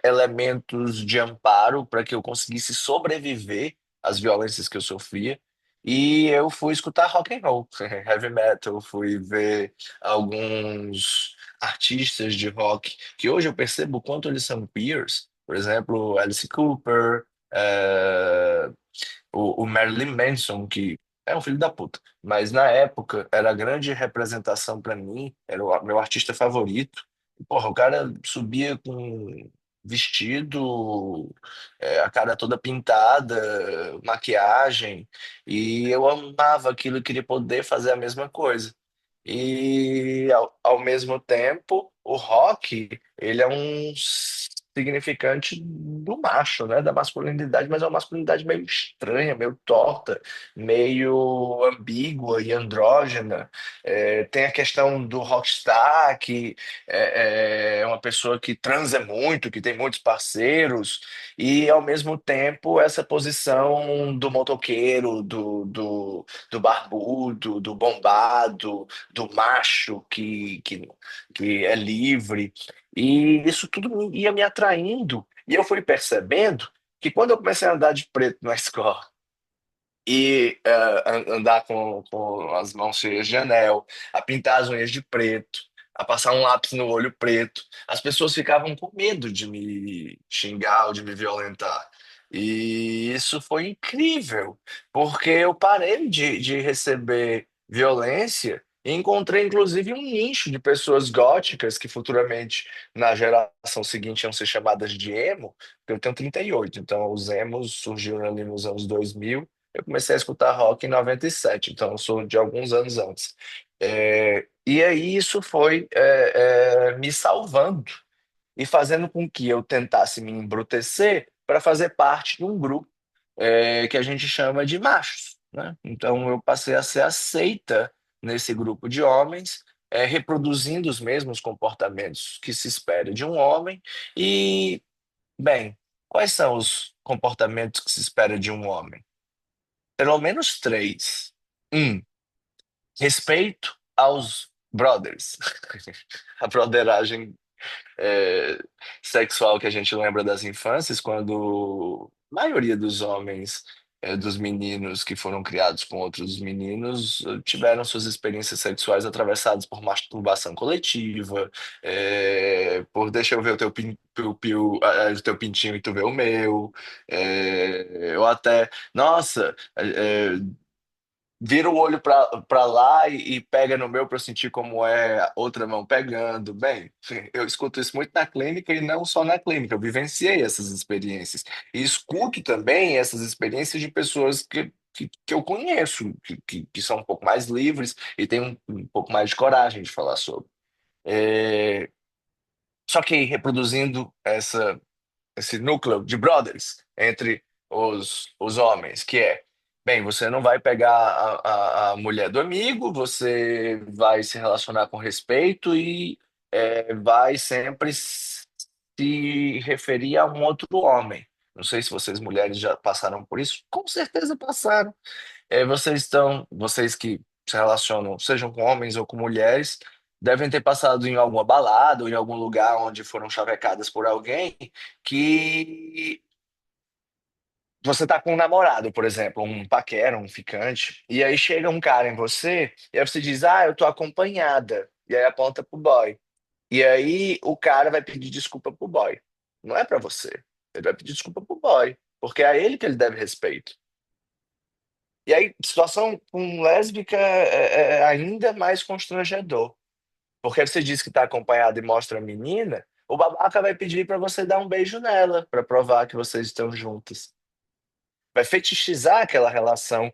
elementos de amparo para que eu conseguisse sobreviver às violências que eu sofria. E eu fui escutar rock and roll, heavy metal, fui ver alguns artistas de rock que hoje eu percebo o quanto eles são peers, por exemplo, Alice Cooper, o Marilyn Manson, que é um filho da puta, mas na época era a grande representação pra mim, era o meu artista favorito. E, porra, o cara subia com vestido, a cara toda pintada, maquiagem, e eu amava aquilo e queria poder fazer a mesma coisa. E ao mesmo tempo, o rock, ele é um significante do macho, né? Da masculinidade, mas é uma masculinidade meio estranha, meio torta, meio ambígua e andrógena. Tem a questão do rockstar, que é uma pessoa que transa muito, que tem muitos parceiros, e ao mesmo tempo essa posição do motoqueiro, do barbudo, do bombado, do macho que é livre. E isso tudo ia me atraindo. E eu fui percebendo que quando eu comecei a andar de preto na escola, e andar com as mãos cheias de anel, a pintar as unhas de preto, a passar um lápis no olho preto. As pessoas ficavam com medo de me xingar ou de me violentar. E isso foi incrível, porque eu parei de receber violência e encontrei inclusive um nicho de pessoas góticas que futuramente, na geração seguinte, iam ser chamadas de emo. Eu tenho 38, então os emos surgiram ali nos anos 2000. Eu comecei a escutar rock em 97, então eu sou de alguns anos antes. E aí isso foi me salvando e fazendo com que eu tentasse me embrutecer para fazer parte de um grupo que a gente chama de machos, né? Então eu passei a ser aceita nesse grupo de homens, reproduzindo os mesmos comportamentos que se espera de um homem. E, bem, quais são os comportamentos que se espera de um homem? Pelo menos três. Um, respeito aos brothers. A broderagem é, sexual que a gente lembra das infâncias, quando a maioria dos homens, dos meninos que foram criados com outros meninos, tiveram suas experiências sexuais atravessadas por masturbação coletiva, por deixa eu ver o teu piu-piu, o teu pintinho e tu vê o meu, eu até, nossa, vira o olho pra lá e pega no meu pra eu sentir como é a outra mão pegando. Bem, eu escuto isso muito na clínica e não só na clínica, eu vivenciei essas experiências. E escuto também essas experiências de pessoas que eu conheço, que são um pouco mais livres e têm um pouco mais de coragem de falar sobre. É, Só que reproduzindo esse núcleo de brothers entre os homens, que é, bem, você não vai pegar a mulher do amigo, você vai se relacionar com respeito e vai sempre se referir a um outro homem. Não sei se vocês mulheres já passaram por isso, com certeza passaram. Vocês que se relacionam, sejam com homens ou com mulheres, devem ter passado em alguma balada ou em algum lugar onde foram chavecadas por alguém que você tá com um namorado, por exemplo, um paquera, um ficante, e aí chega um cara em você, e aí você diz, ah, eu tô acompanhada, e aí aponta pro boy. E aí o cara vai pedir desculpa pro boy. Não é pra você. Ele vai pedir desculpa pro boy, porque é a ele que ele deve respeito. E aí, situação com lésbica é ainda mais constrangedor. Porque você diz que está acompanhado e mostra a menina, o babaca vai pedir para você dar um beijo nela, para provar que vocês estão juntas. Vai fetichizar aquela relação,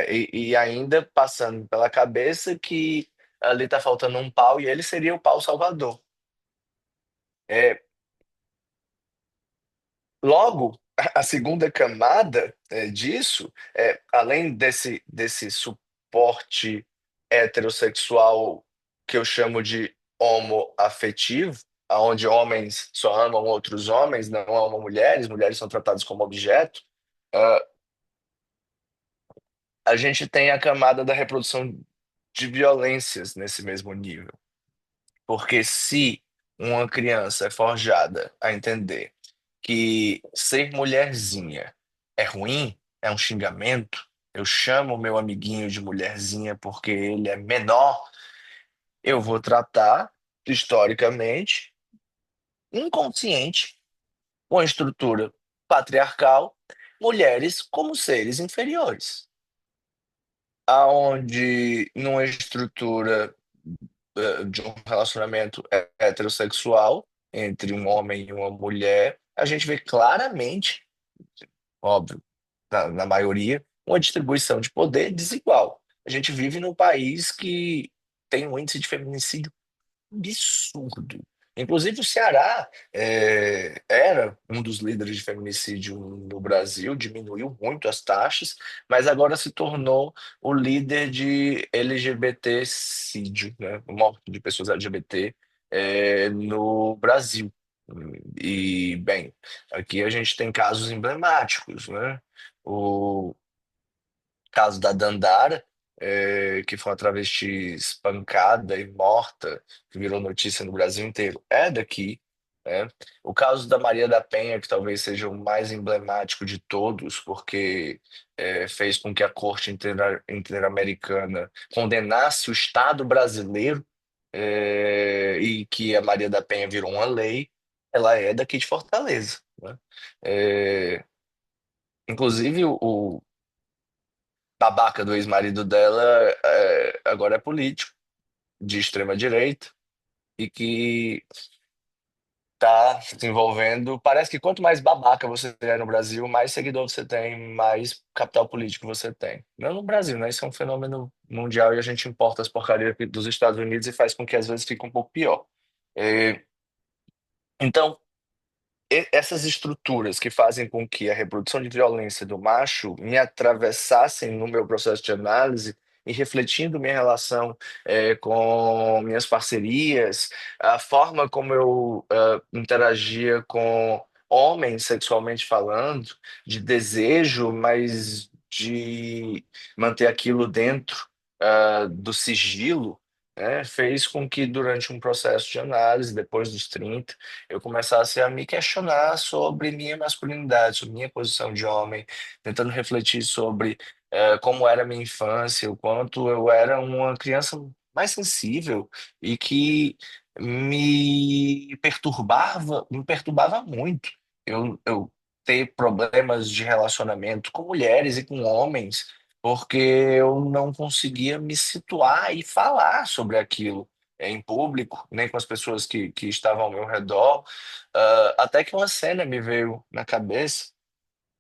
e ainda passando pela cabeça que ali está faltando um pau e ele seria o pau salvador. É, Logo, a segunda camada disso, além desse suporte heterossexual que eu chamo de homoafetivo, onde homens só amam outros homens, não amam mulheres, mulheres são tratadas como objeto, ah, a gente tem a camada da reprodução de violências nesse mesmo nível. Porque se uma criança é forjada a entender que ser mulherzinha é ruim, é um xingamento, eu chamo meu amiguinho de mulherzinha porque ele é menor, eu vou tratar, historicamente, inconsciente, com a estrutura patriarcal, mulheres como seres inferiores. Aonde numa estrutura de um relacionamento heterossexual entre um homem e uma mulher, a gente vê claramente, óbvio, na maioria, uma distribuição de poder desigual. A gente vive num país que tem um índice de feminicídio absurdo. Inclusive, o Ceará era um dos líderes de feminicídio no Brasil, diminuiu muito as taxas, mas agora se tornou o líder de LGBTcídio, né? Morte de pessoas LGBT no Brasil. E, bem, aqui a gente tem casos emblemáticos, né? O caso da Dandara, que foi uma travesti espancada e morta, que virou notícia no Brasil inteiro, é daqui. né? O caso da Maria da Penha, que talvez seja o mais emblemático de todos, porque fez com que a Corte Interamericana condenasse o Estado brasileiro, e que a Maria da Penha virou uma lei, ela é daqui de Fortaleza, né? É, inclusive, o babaca do ex-marido dela agora é político, de extrema direita, e que tá se envolvendo. Parece que quanto mais babaca você é no Brasil, mais seguidor você tem, mais capital político você tem. Não no Brasil, né? Isso é um fenômeno mundial e a gente importa as porcarias dos Estados Unidos e faz com que às vezes fique um pouco pior. É, então, essas estruturas que fazem com que a reprodução de violência do macho me atravessassem no meu processo de análise e refletindo minha relação com minhas parcerias, a forma como eu interagia com homens sexualmente falando, de desejo, mas de manter aquilo dentro do sigilo, né, fez com que durante um processo de análise, depois dos 30 eu começasse a me questionar sobre minha masculinidade, sobre minha posição de homem, tentando refletir sobre como era a minha infância, o quanto eu era uma criança mais sensível e que me perturbava muito. Eu ter problemas de relacionamento com mulheres e com homens, porque eu não conseguia me situar e falar sobre aquilo em público, nem com as pessoas que estavam ao meu redor. Até que uma cena me veio na cabeça,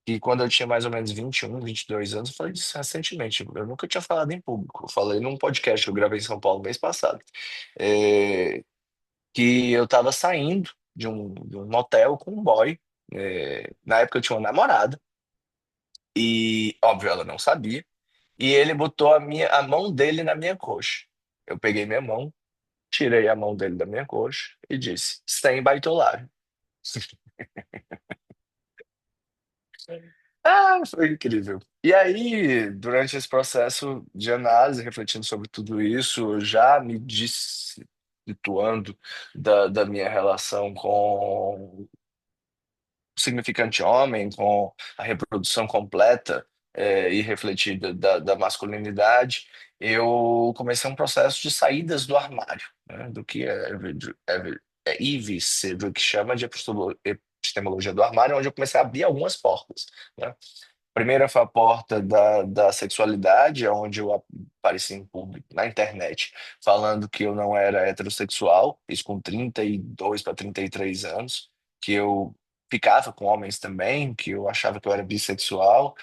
que quando eu tinha mais ou menos 21, 22 anos, eu falei disso recentemente. Eu nunca tinha falado em público. Eu falei num podcast que eu gravei em São Paulo mês passado. É, que eu estava saindo de um motel com um boy. Na época eu tinha uma namorada, e, óbvio, ela não sabia. E ele botou a mão dele na minha coxa. Eu peguei minha mão, tirei a mão dele da minha coxa e disse: sem baitolagem. Ah, foi incrível. E aí, durante esse processo de análise, refletindo sobre tudo isso, eu já me situando da minha relação com o significante homem, com a reprodução completa, e refletida da masculinidade, eu comecei um processo de saídas do armário, né, do que Yves Sedgwick chama de epistemologia do armário, onde eu comecei a abrir algumas portas, né? Primeira foi a porta da sexualidade, onde eu apareci em público, na internet, falando que eu não era heterossexual, isso com 32 para 33 anos, que eu ficava com homens também, que eu achava que eu era bissexual.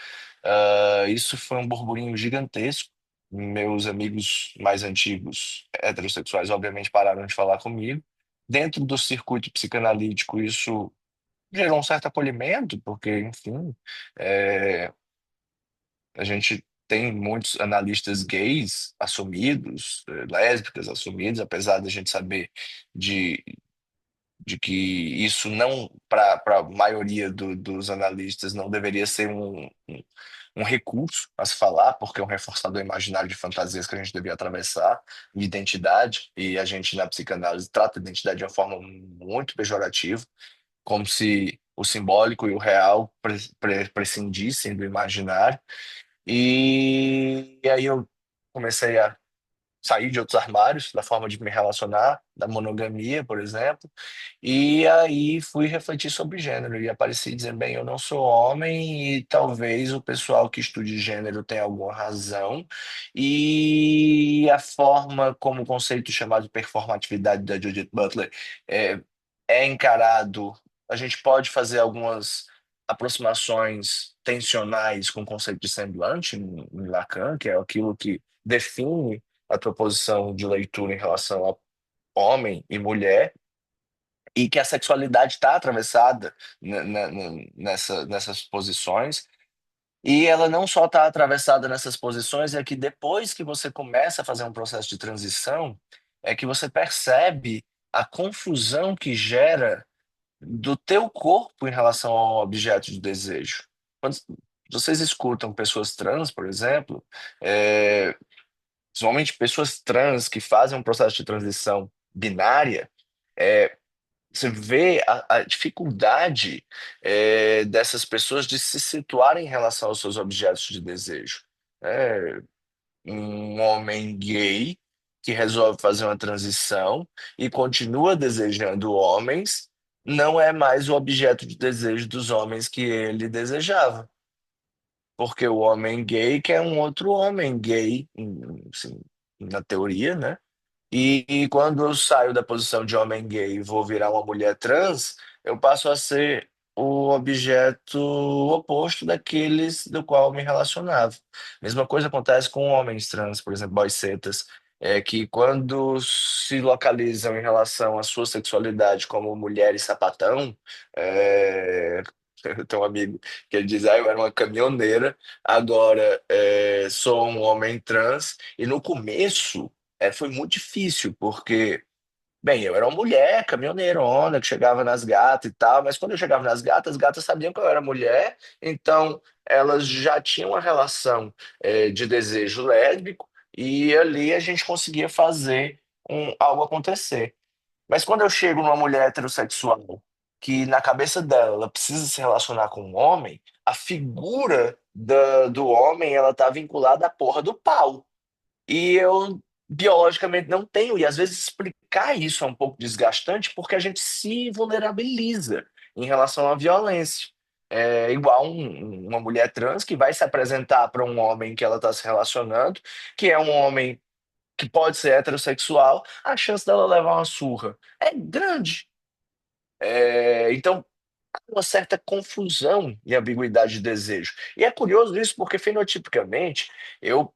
Isso foi um burburinho gigantesco. Meus amigos mais antigos, heterossexuais, obviamente pararam de falar comigo. Dentro do circuito psicanalítico, isso gerou um certo acolhimento, porque, enfim, é, a gente tem muitos analistas gays assumidos, lésbicas assumidas, apesar da gente saber de, de que isso não, para a maioria dos analistas, não deveria ser um recurso a se falar, porque é um reforçador imaginário de fantasias que a gente devia atravessar, de identidade, e a gente na psicanálise trata a identidade de uma forma muito pejorativa, como se o simbólico e o real prescindissem do imaginário. E aí eu comecei a sair de outros armários, da forma de me relacionar, da monogamia, por exemplo, e aí fui refletir sobre gênero e apareci dizendo, bem, eu não sou homem e talvez o pessoal que estude gênero tenha alguma razão, e a forma como o conceito chamado de performatividade da Judith Butler é, é encarado, a gente pode fazer algumas aproximações tensionais com o conceito de semblante em Lacan, que é aquilo que define a tua posição de leitura em relação a homem e mulher, e que a sexualidade está atravessada nessas posições, e ela não só está atravessada nessas posições, é que depois que você começa a fazer um processo de transição, é que você percebe a confusão que gera do teu corpo em relação ao objeto de desejo. Quando vocês escutam pessoas trans, por exemplo, é, principalmente pessoas trans que fazem um processo de transição binária, você vê a dificuldade dessas pessoas de se situarem em relação aos seus objetos de desejo. É, um homem gay que resolve fazer uma transição e continua desejando homens, não é mais o objeto de desejo dos homens que ele desejava. Porque o homem gay quer um outro homem gay, assim, na teoria, né? E quando eu saio da posição de homem gay e vou virar uma mulher trans, eu passo a ser o objeto oposto daqueles do qual eu me relacionava. Mesma coisa acontece com homens trans, por exemplo, boysetas, que quando se localizam em relação à sua sexualidade como mulher e sapatão, eu tenho um amigo que ele diz, eu era uma caminhoneira, agora sou um homem trans, e no começo foi muito difícil, porque, bem, eu era uma mulher, caminhoneirona, que chegava nas gatas e tal, mas quando eu chegava nas gatas, as gatas sabiam que eu era mulher, então elas já tinham uma relação de desejo lésbico, e ali a gente conseguia fazer algo acontecer. Mas quando eu chego numa mulher heterossexual, que na cabeça dela ela precisa se relacionar com um homem, a figura do homem ela tá vinculada à porra do pau. E eu biologicamente não tenho, e às vezes explicar isso é um pouco desgastante porque a gente se vulnerabiliza em relação à violência. É igual uma mulher trans que vai se apresentar para um homem que ela está se relacionando, que é um homem que pode ser heterossexual, a chance dela levar uma surra é grande. Então, há uma certa confusão e ambiguidade de desejo. E é curioso isso porque, fenotipicamente, eu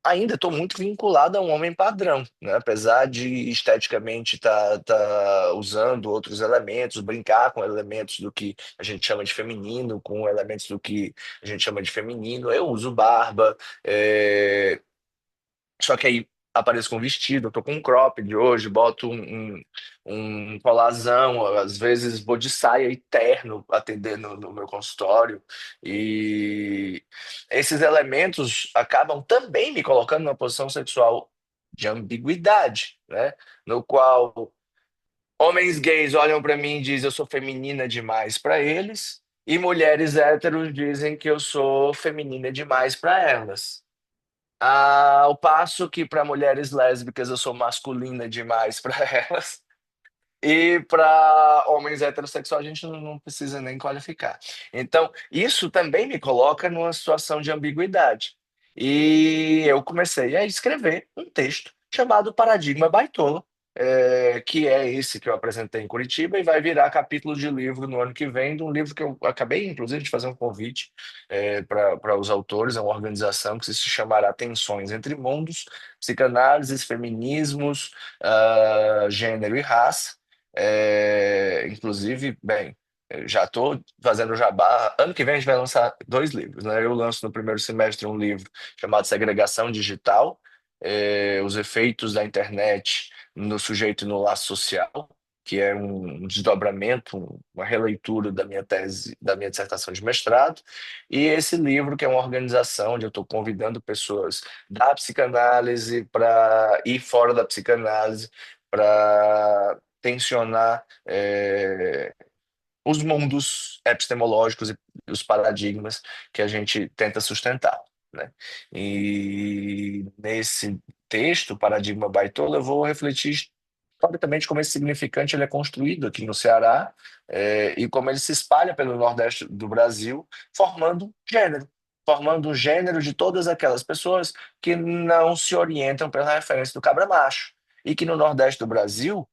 ainda estou muito vinculado a um homem padrão, né? Apesar de esteticamente tá usando outros elementos, brincar com elementos do que a gente chama de feminino, com elementos do que a gente chama de feminino, eu uso barba, só que aí apareço com vestido, eu tô com um cropped hoje, boto um colarzão, às vezes vou de saia e terno atender no meu consultório. E esses elementos acabam também me colocando numa posição sexual de ambiguidade, né? No qual homens gays olham para mim e dizem eu sou feminina demais para eles, e mulheres héteros dizem que eu sou feminina demais para elas. Ao passo que para mulheres lésbicas eu sou masculina demais para elas. E para homens heterossexuais a gente não precisa nem qualificar. Então, isso também me coloca numa situação de ambiguidade. E eu comecei a escrever um texto chamado Paradigma Baitola, que é esse que eu apresentei em Curitiba e vai virar capítulo de livro no ano que vem, de um livro que eu acabei, inclusive, de fazer um convite para os autores, é uma organização que se chamará Tensões entre Mundos, Psicanálises, Feminismos, Gênero e Raça. Inclusive, bem, eu já estou fazendo jabá. Ano que vem a gente vai lançar dois livros, né? Eu lanço no primeiro semestre um livro chamado Segregação Digital, os efeitos da internet no sujeito e no laço social, que é um desdobramento, uma releitura da minha tese, da minha dissertação de mestrado. E esse livro, que é uma organização onde eu estou convidando pessoas da psicanálise para ir fora da psicanálise para tensionar os mundos epistemológicos e os paradigmas que a gente tenta sustentar, né? E nesse texto, Paradigma Baitola, eu vou refletir historicamente como esse significante ele é construído aqui no Ceará, e como ele se espalha pelo Nordeste do Brasil, formando um gênero de todas aquelas pessoas que não se orientam pela referência do cabra macho, e que no Nordeste do Brasil,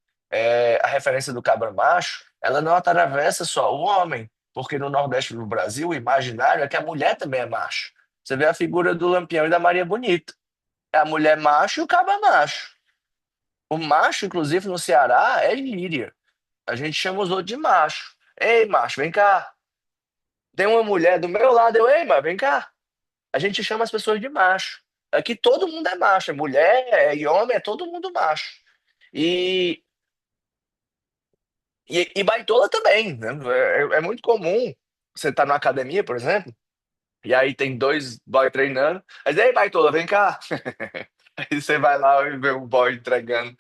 a referência do cabra macho, ela não atravessa só o homem, porque no Nordeste do Brasil o imaginário é que a mulher também é macho. Você vê a figura do Lampião e da Maria Bonita. É a mulher macho e o cabra macho. O macho, inclusive, no Ceará, é gíria. A gente chama os outros de macho. Ei, macho, vem cá. Tem uma mulher do meu lado, mas vem cá. A gente chama as pessoas de macho. Aqui todo mundo é macho, é mulher, e homem, é todo mundo macho. E, e baitola também, né? É muito comum você estar na academia, por exemplo, e aí tem dois boy treinando. Mas, ei, baitola, vem cá. Aí você vai lá e vê o boy entregando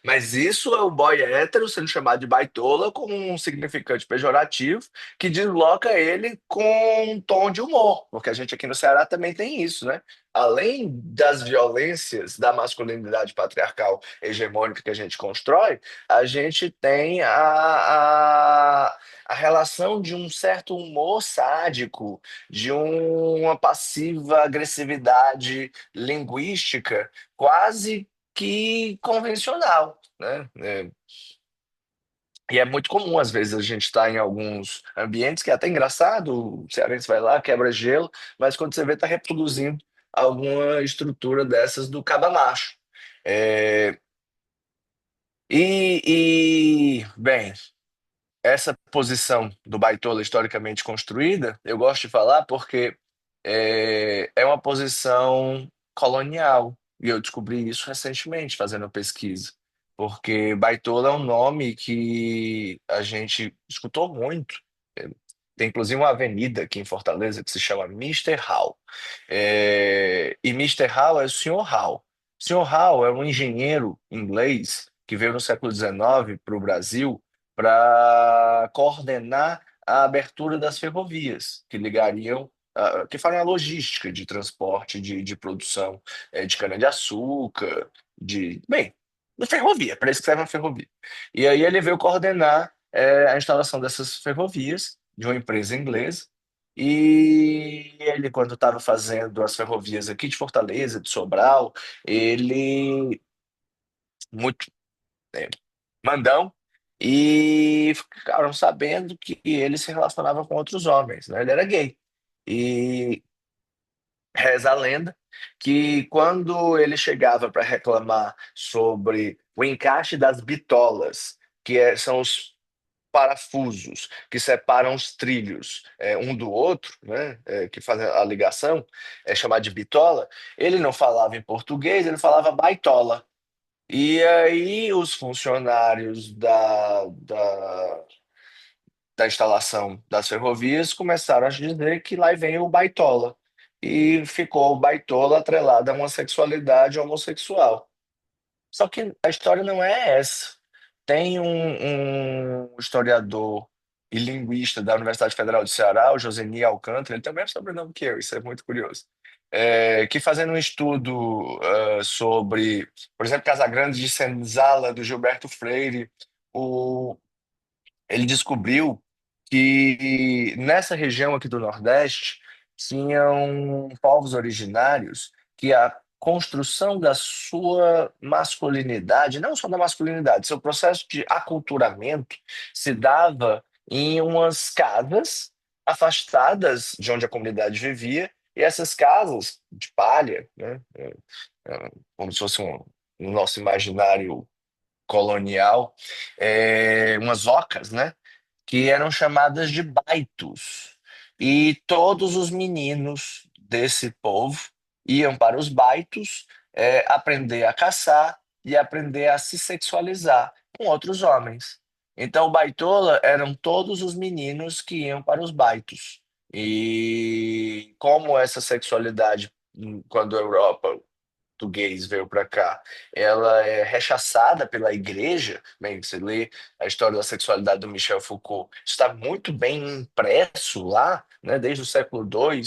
Mas isso é o boy hétero sendo chamado de baitola com um significante pejorativo que desloca ele com um tom de humor, porque a gente aqui no Ceará também tem isso, né? Além das violências da masculinidade patriarcal hegemônica que a gente constrói, a gente tem a relação de um certo humor sádico, de uma passiva agressividade linguística quase que convencional, né? E é muito comum, às vezes, a gente estar em alguns ambientes que é até engraçado, o cearense vai lá, quebra gelo, mas quando você vê, está reproduzindo alguma estrutura dessas do cabanacho. É, bem, essa posição do Baitola historicamente construída, eu gosto de falar porque é uma posição colonial. E eu descobri isso recentemente, fazendo pesquisa. Porque Baitola é um nome que a gente escutou muito. É, Tem inclusive uma avenida aqui em Fortaleza que se chama Mister Hall. E Mister Hall é o Senhor Hall. O Senhor Hall é um engenheiro inglês que veio no século XIX para o Brasil para coordenar a abertura das ferrovias que ligariam, que fazem a logística de transporte, de produção de cana-de-açúcar, bem, de ferrovia, para isso que serve uma ferrovia. E aí ele veio coordenar a instalação dessas ferrovias de uma empresa inglesa. E ele, quando estava fazendo as ferrovias aqui de Fortaleza, de Sobral, ele, muito mandão, e ficaram sabendo que ele se relacionava com outros homens, né? Ele era gay. E reza a lenda que quando ele chegava para reclamar sobre o encaixe das bitolas, são os parafusos que separam os trilhos um do outro, né, que fazem a ligação, é chamado de bitola, ele não falava em português, ele falava baitola. E aí os funcionários da instalação das ferrovias começaram a dizer que lá vem o baitola. E ficou o baitola atrelado a uma sexualidade homossexual. Só que a história não é essa. Tem um historiador e linguista da Universidade Federal do Ceará, o Joseni Alcântara, ele também é sobrenome que eu, isso é muito curioso. Que fazendo um estudo sobre, por exemplo, Casagrande de Senzala, do Gilberto Freire, o, ele descobriu que nessa região aqui do Nordeste tinham povos originários que a construção da sua masculinidade, não só da masculinidade, seu processo de aculturamento se dava em umas casas afastadas de onde a comunidade vivia, e essas casas de palha, né, como se fosse no nosso imaginário colonial, umas ocas, né? Que eram chamadas de baitos. E todos os meninos desse povo iam para os baitos, aprender a caçar e aprender a se sexualizar com outros homens. Então, o baitola eram todos os meninos que iam para os baitos. E como essa sexualidade, quando a Europa português veio para cá, ela é rechaçada pela igreja. Bem, você lê a história da sexualidade do Michel Foucault, está muito bem impresso lá, né, desde o século II,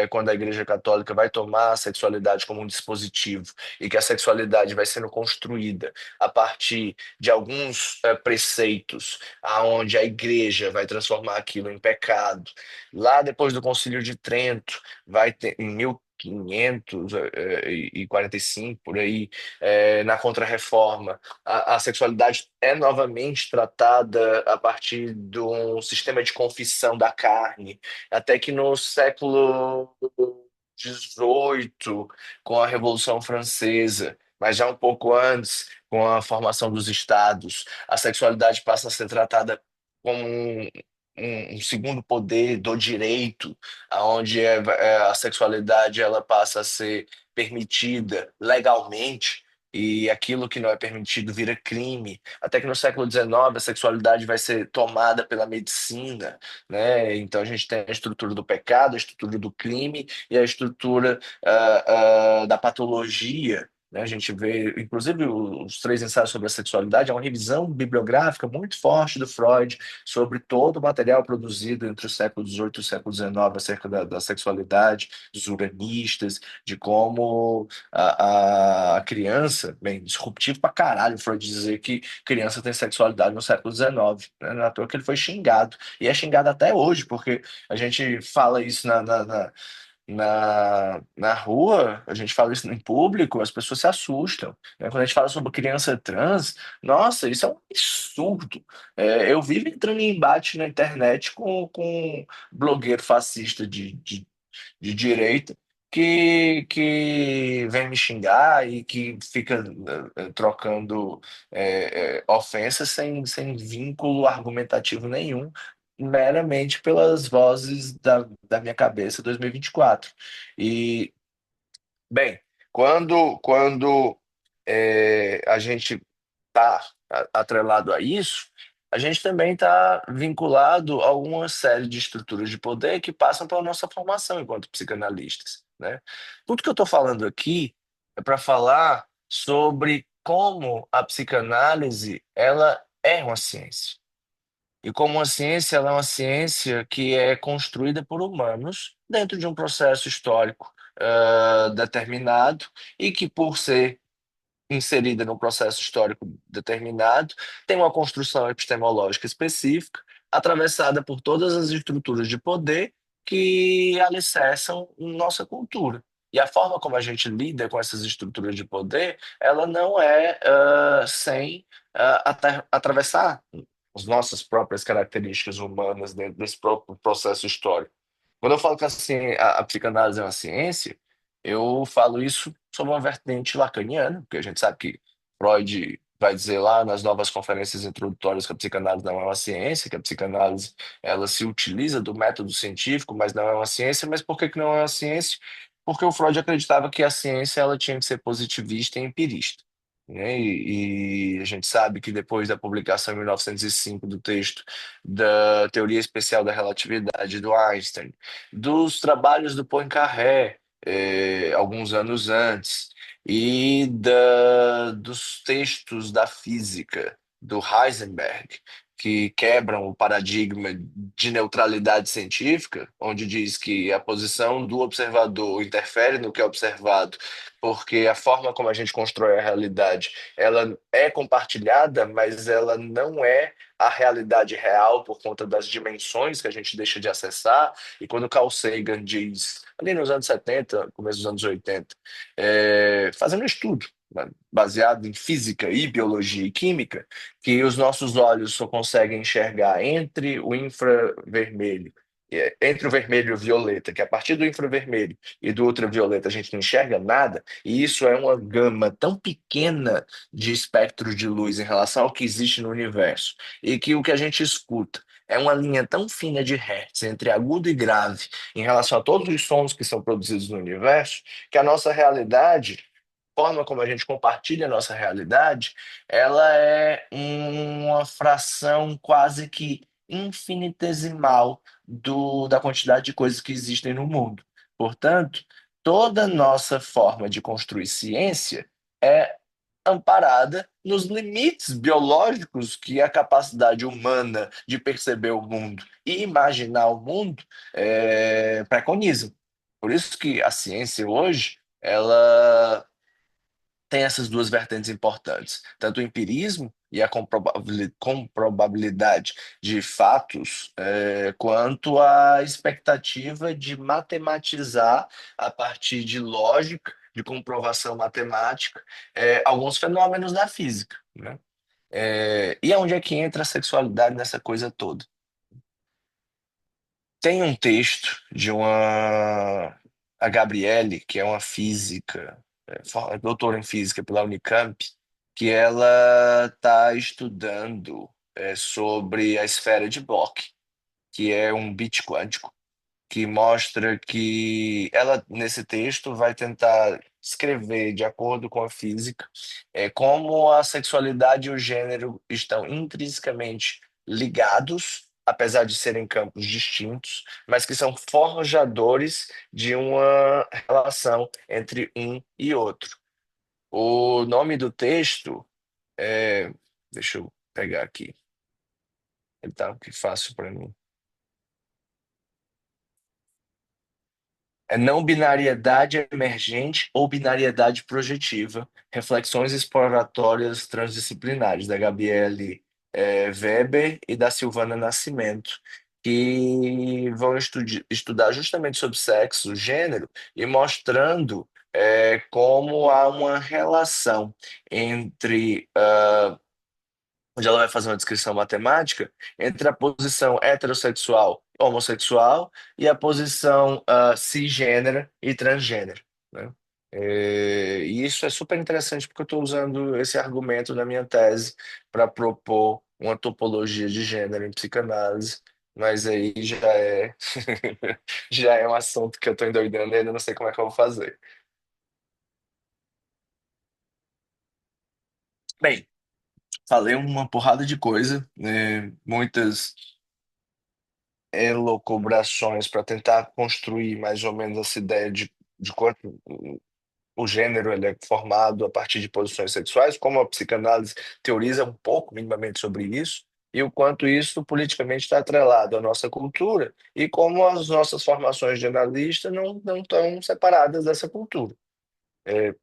quando a Igreja Católica vai tomar a sexualidade como um dispositivo e que a sexualidade vai sendo construída a partir de alguns preceitos, aonde a Igreja vai transformar aquilo em pecado. Lá depois do Concílio de Trento, vai ter, em 1545 por aí, na Contra-Reforma, a sexualidade é novamente tratada a partir de um sistema de confissão da carne, até que no século XVIII, com a Revolução Francesa, mas já um pouco antes, com a formação dos estados, a sexualidade passa a ser tratada como um segundo poder do direito, onde a sexualidade ela passa a ser permitida legalmente e aquilo que não é permitido vira crime. Até que no século XIX a sexualidade vai ser tomada pela medicina, né? Então a gente tem a estrutura do pecado, a estrutura do crime e a estrutura da patologia. Né? A gente vê, inclusive, os três ensaios sobre a sexualidade, é uma revisão bibliográfica muito forte do Freud sobre todo o material produzido entre o século XVIII e o século XIX acerca da sexualidade, dos uranistas, de como a criança, bem, disruptivo pra caralho, o Freud dizer que criança tem sexualidade no século XIX, né? Não é à toa que ele foi xingado, e é xingado até hoje, porque a gente fala isso na rua, a gente fala isso em público, as pessoas se assustam, né? Quando a gente fala sobre criança trans, nossa, isso é um absurdo. Eu vivo entrando em embate na internet com blogueiro fascista de direita que vem me xingar e que fica trocando ofensas sem vínculo argumentativo nenhum, meramente pelas vozes da minha cabeça 2024. E, vinte e quatro. E, bem, quando a gente está atrelado a isso, a gente também está vinculado a uma série de estruturas de poder que passam pela nossa formação enquanto psicanalistas, né? Tudo que eu estou falando aqui é para falar sobre como a psicanálise ela é uma ciência. E como uma ciência, ela é uma ciência que é construída por humanos dentro de um processo histórico determinado e que, por ser inserida num processo histórico determinado, tem uma construção epistemológica específica, atravessada por todas as estruturas de poder que alicerçam nossa cultura. E a forma como a gente lida com essas estruturas de poder, ela não é sem atravessar as nossas próprias características humanas dentro desse próprio processo histórico. Quando eu falo que assim, a psicanálise é uma ciência, eu falo isso sob uma vertente lacaniana, porque a gente sabe que Freud vai dizer lá nas novas conferências introdutórias que a psicanálise não é uma ciência, que a psicanálise ela se utiliza do método científico, mas não é uma ciência. Mas por que que não é uma ciência? Porque o Freud acreditava que a ciência ela tinha que ser positivista e empirista. Né? E a gente sabe que depois da publicação em 1905 do texto da Teoria Especial da Relatividade do Einstein, dos trabalhos do Poincaré, alguns anos antes, e dos textos da física do Heisenberg, que quebram o paradigma de neutralidade científica, onde diz que a posição do observador interfere no que é observado, porque a forma como a gente constrói a realidade, ela é compartilhada, mas ela não é a realidade real por conta das dimensões que a gente deixa de acessar. E quando Carl Sagan diz, ali nos anos 70, começo dos anos 80, fazendo um estudo, né, baseado em física e biologia e química, que os nossos olhos só conseguem enxergar entre o infravermelho, entre o vermelho e o violeta, que a partir do infravermelho e do ultravioleta a gente não enxerga nada, e isso é uma gama tão pequena de espectro de luz em relação ao que existe no universo, e que o que a gente escuta é uma linha tão fina de hertz entre agudo e grave em relação a todos os sons que são produzidos no universo, que a nossa realidade, a forma como a gente compartilha a nossa realidade, ela é uma fração quase que infinitesimal da quantidade de coisas que existem no mundo. Portanto, toda nossa forma de construir ciência é amparada nos limites biológicos que a capacidade humana de perceber o mundo e imaginar o mundo preconizam. Por isso que a ciência hoje, ela tem essas duas vertentes importantes, tanto o empirismo e a comprobabilidade de fatos, quanto a expectativa de matematizar a partir de lógica, de comprovação matemática, alguns fenômenos da física, né? E aonde é que entra a sexualidade nessa coisa toda? Tem um texto de a Gabriele, que é uma física, doutora em física pela Unicamp, que ela está estudando sobre a esfera de Bloch, que é um bit quântico. que mostra que ela, nesse texto, vai tentar escrever, de acordo com a física, como a sexualidade e o gênero estão intrinsecamente ligados, apesar de serem campos distintos, mas que são forjadores de uma relação entre um e outro. O nome do texto é. Deixa eu pegar aqui. Ele tá aqui fácil para mim. É não binariedade emergente ou binariedade projetiva, reflexões exploratórias transdisciplinares, da Gabriele Weber e da Silvana Nascimento, que vão estudar justamente sobre sexo, gênero, e mostrando como há uma relação entre onde ela vai fazer uma descrição matemática entre a posição heterossexual, homossexual e a posição cisgênera e transgênero, né? E isso é super interessante porque eu estou usando esse argumento na minha tese para propor uma topologia de gênero em psicanálise, mas aí já é já é um assunto que eu estou endoidando e ainda não sei como é que eu vou fazer. Bem, falei uma porrada de coisa, né? Muitas elucubrações para tentar construir mais ou menos essa ideia de quanto o gênero ele é formado a partir de posições sexuais, como a psicanálise teoriza um pouco minimamente sobre isso, e o quanto isso politicamente está atrelado à nossa cultura, e como as nossas formações de analista não estão separadas dessa cultura. É,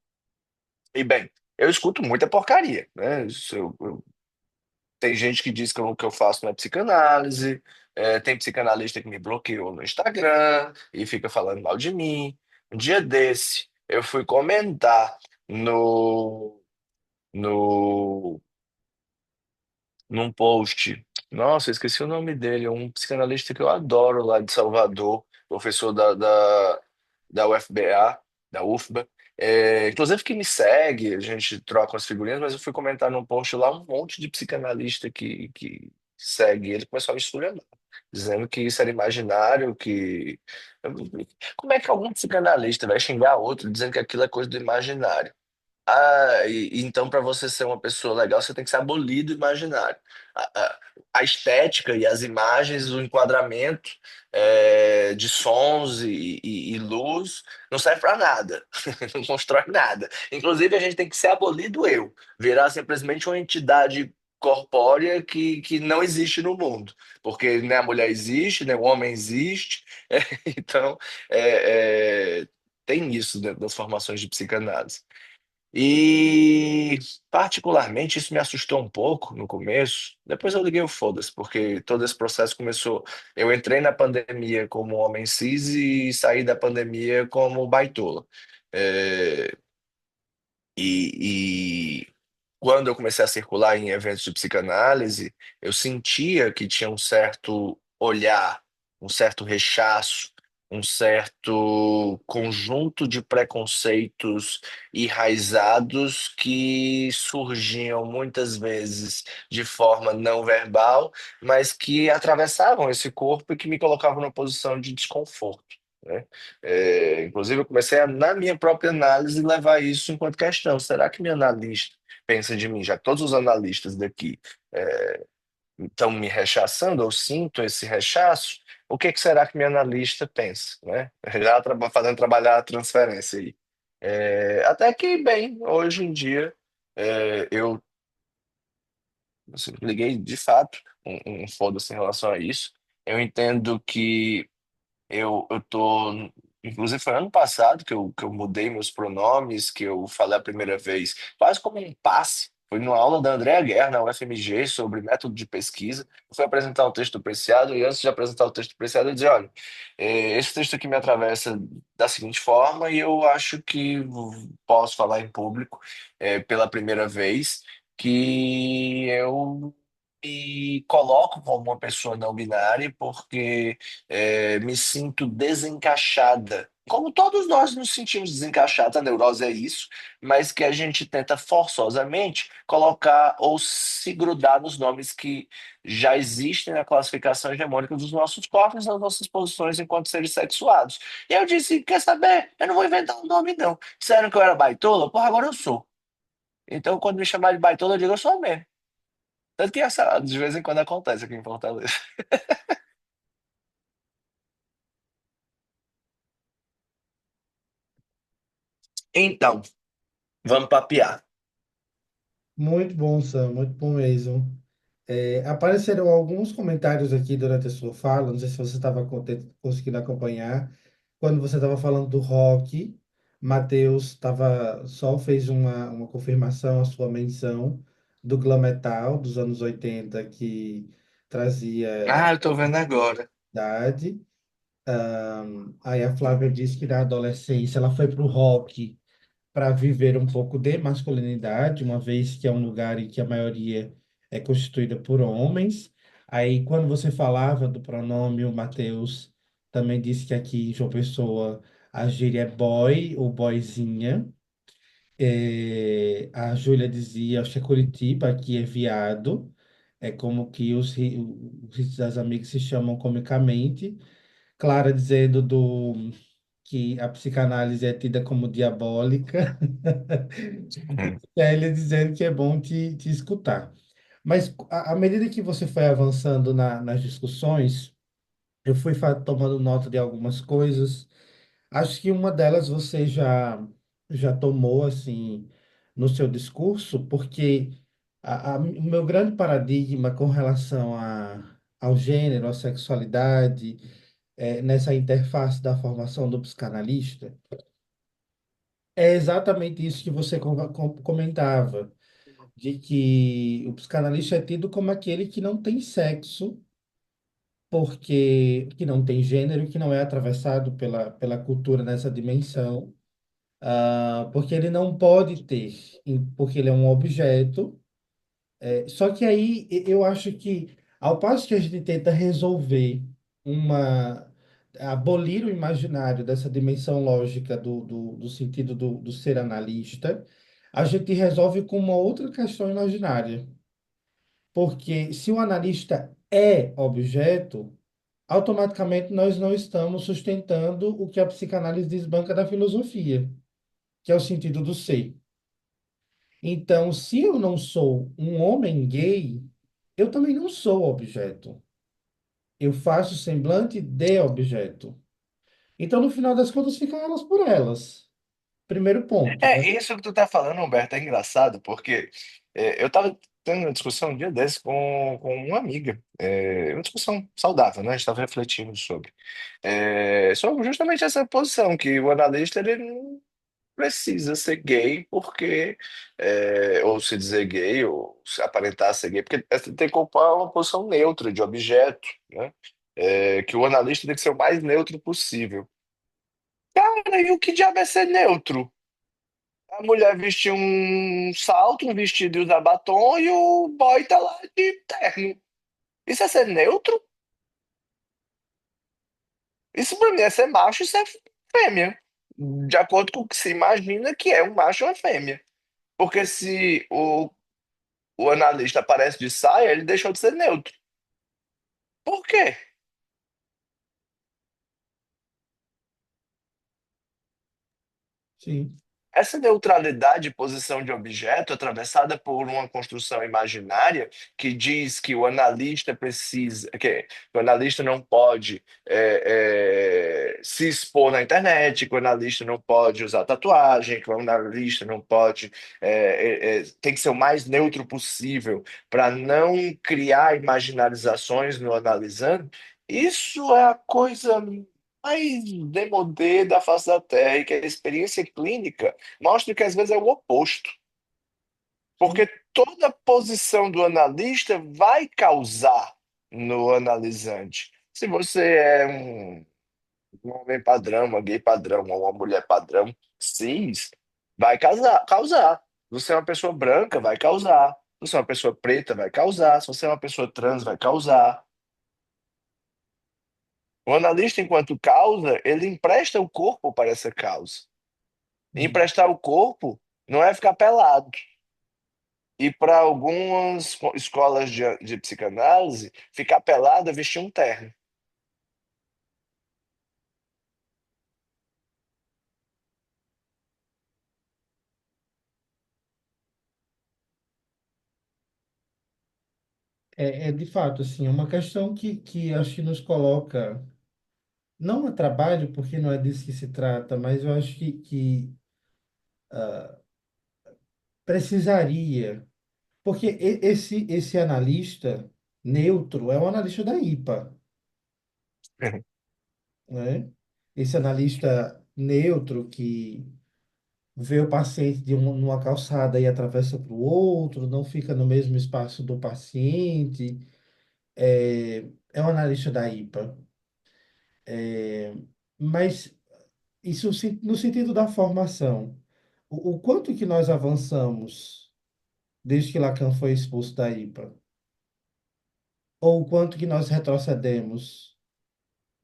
e bem, eu escuto muita porcaria, né? Tem gente que diz que o que eu faço não é psicanálise, tem psicanalista que me bloqueou no Instagram e fica falando mal de mim. Um dia desse, eu fui comentar no, no, num post. Nossa, eu esqueci o nome dele, um psicanalista que eu adoro lá de Salvador, professor da UFBA, da UFBA. Inclusive que me segue, a gente troca umas figurinhas, mas eu fui comentar num post lá um monte de psicanalista que segue ele, começou a me esculhambar, dizendo que isso era imaginário, que. Como é que algum psicanalista vai xingar outro dizendo que aquilo é coisa do imaginário? Então, para você ser uma pessoa legal, você tem que ser abolido o imaginário. A estética e as imagens, o enquadramento de sons e luz não serve para nada, não constrói nada. Inclusive, a gente tem que ser abolido o eu, virar simplesmente uma entidade corpórea que não existe no mundo, porque nem a mulher existe, nem o homem existe. Então, tem isso dentro das formações de psicanálise. E, particularmente, isso me assustou um pouco no começo. Depois eu liguei o foda-se, porque todo esse processo começou. Eu entrei na pandemia como homem cis e saí da pandemia como baitola. É, e quando eu comecei a circular em eventos de psicanálise, eu sentia que tinha um certo olhar, um certo rechaço, um certo conjunto de preconceitos enraizados que surgiam muitas vezes de forma não verbal, mas que atravessavam esse corpo e que me colocavam numa posição de desconforto, né? Inclusive, eu comecei na minha própria análise, levar isso enquanto questão. Será que minha analista pensa de mim, já que todos os analistas daqui estão me rechaçando, eu sinto esse rechaço, o que que será que minha analista pensa, né? Já fazendo trabalhar a transferência aí. Até que, bem, hoje em dia, eu assim, liguei de fato um foda-se em relação a isso. Eu entendo que eu tô. Inclusive, foi ano passado que eu mudei meus pronomes, que eu falei a primeira vez, quase como um passe. Foi numa aula da Andrea Guerra, na UFMG, sobre método de pesquisa. Eu fui apresentar o texto do Preciado, e antes de apresentar o texto do Preciado, eu disse: olha, esse texto aqui me atravessa da seguinte forma, e eu acho que posso falar em público, pela primeira vez, que eu me coloco como uma pessoa não binária porque me sinto desencaixada. Como todos nós nos sentimos desencaixados, a neurose é isso, mas que a gente tenta forçosamente colocar ou se grudar nos nomes que já existem na classificação hegemônica dos nossos corpos, nas nossas posições enquanto seres sexuados. E eu disse: quer saber? Eu não vou inventar um nome, não. Disseram que eu era baitola? Porra, agora eu sou. Então, quando me chamar de baitola, eu digo: eu sou mesmo. Tanto que essa, de vez em quando acontece aqui em Fortaleza. Então, vamos papear. Muito bom, Sam, muito bom mesmo. Apareceram alguns comentários aqui durante a sua fala, não sei se você estava conseguindo acompanhar. Quando você estava falando do rock, Matheus só fez uma confirmação, a sua menção do glam metal dos anos 80 que trazia Ah, eu tô vendo agora. idade. Aí a Flávia disse que na adolescência ela foi para o rock para viver um pouco de masculinidade, uma vez que é um lugar em que a maioria é constituída por homens. Aí, quando você falava do pronome, o Matheus também disse que aqui em João Pessoa a gíria é boy ou boyzinha. A Júlia dizia, acho que é Curitiba, aqui é viado. É como que os hits das amigas se chamam comicamente. Clara dizendo que a psicanálise é tida como diabólica. Uhum. E aí ele dizendo que é bom te escutar. Mas à medida que você foi avançando nas discussões, eu fui tomando nota de algumas coisas. Acho que uma delas você já tomou assim no seu discurso, porque o meu grande paradigma com relação ao gênero, à sexualidade, nessa interface da formação do psicanalista, é exatamente isso que você comentava, de que o psicanalista é tido como aquele que não tem sexo, porque que não tem gênero, que não é atravessado pela cultura nessa dimensão, porque ele não pode ter, porque ele é um objeto. Só que aí eu acho que, ao passo que a gente tenta resolver uma. Abolir o imaginário dessa dimensão lógica do sentido do ser analista, a gente resolve com uma outra questão imaginária. Porque se o analista é objeto, automaticamente nós não estamos sustentando o que a psicanálise desbanca da filosofia, que é o sentido do ser. Então, se eu não sou um homem gay, eu também não sou objeto. Eu faço semblante de objeto. Então, no final das contas, ficam elas por elas. Primeiro ponto, né? Isso que tu tá falando, Humberto, é engraçado, porque eu tava tendo uma discussão um dia desse com uma amiga. Uma discussão saudável, né? A gente tava refletindo sobre justamente essa posição, que o analista ele não precisa ser gay porque, ou se dizer gay, ou se aparentar ser gay, porque tem que ocupar uma posição neutra de objeto, né? Que o analista tem que ser o mais neutro possível. Cara, e o que diabo é ser neutro? A mulher vestir um salto, um vestido e usar batom, e o boy tá lá de terno. Isso é ser neutro? Isso pra mim é ser macho e ser fêmea. De acordo com o que se imagina que é um macho ou uma fêmea. Porque se o analista aparece de saia, ele deixou de ser neutro. Por quê? Sim, Essa neutralidade de posição de objeto, atravessada por uma construção imaginária que diz que o analista precisa, que o analista não pode se expor na internet, que o analista não pode usar tatuagem, que o analista não pode, tem que ser o mais neutro possível para não criar imaginarizações no analisando. Isso é a coisa mais demodê da face da Terra, e que a experiência clínica mostra que às vezes é o oposto, sim, porque toda posição do analista vai causar no analisante. Se você é um homem padrão, uma gay padrão, ou uma mulher padrão, cis, vai causar. Você é uma pessoa branca, vai causar. Se você é uma pessoa preta, vai causar. Se você é uma pessoa trans, vai causar. O analista, enquanto causa, ele empresta o corpo para essa causa. E Uhum. emprestar o corpo não é ficar pelado. E para algumas escolas de psicanálise, ficar pelado é vestir um terno. É de fato, assim, é uma questão que acho que nos coloca, não a trabalho, porque não é disso que se trata, mas eu acho que precisaria, porque esse analista neutro é um analista da IPA, né? Esse analista neutro que vê o paciente numa calçada e atravessa para o outro, não fica no mesmo espaço do paciente, é um analista da IPA. Mas isso no sentido da formação. O quanto que nós avançamos desde que Lacan foi expulso da IPA? Ou o quanto que nós retrocedemos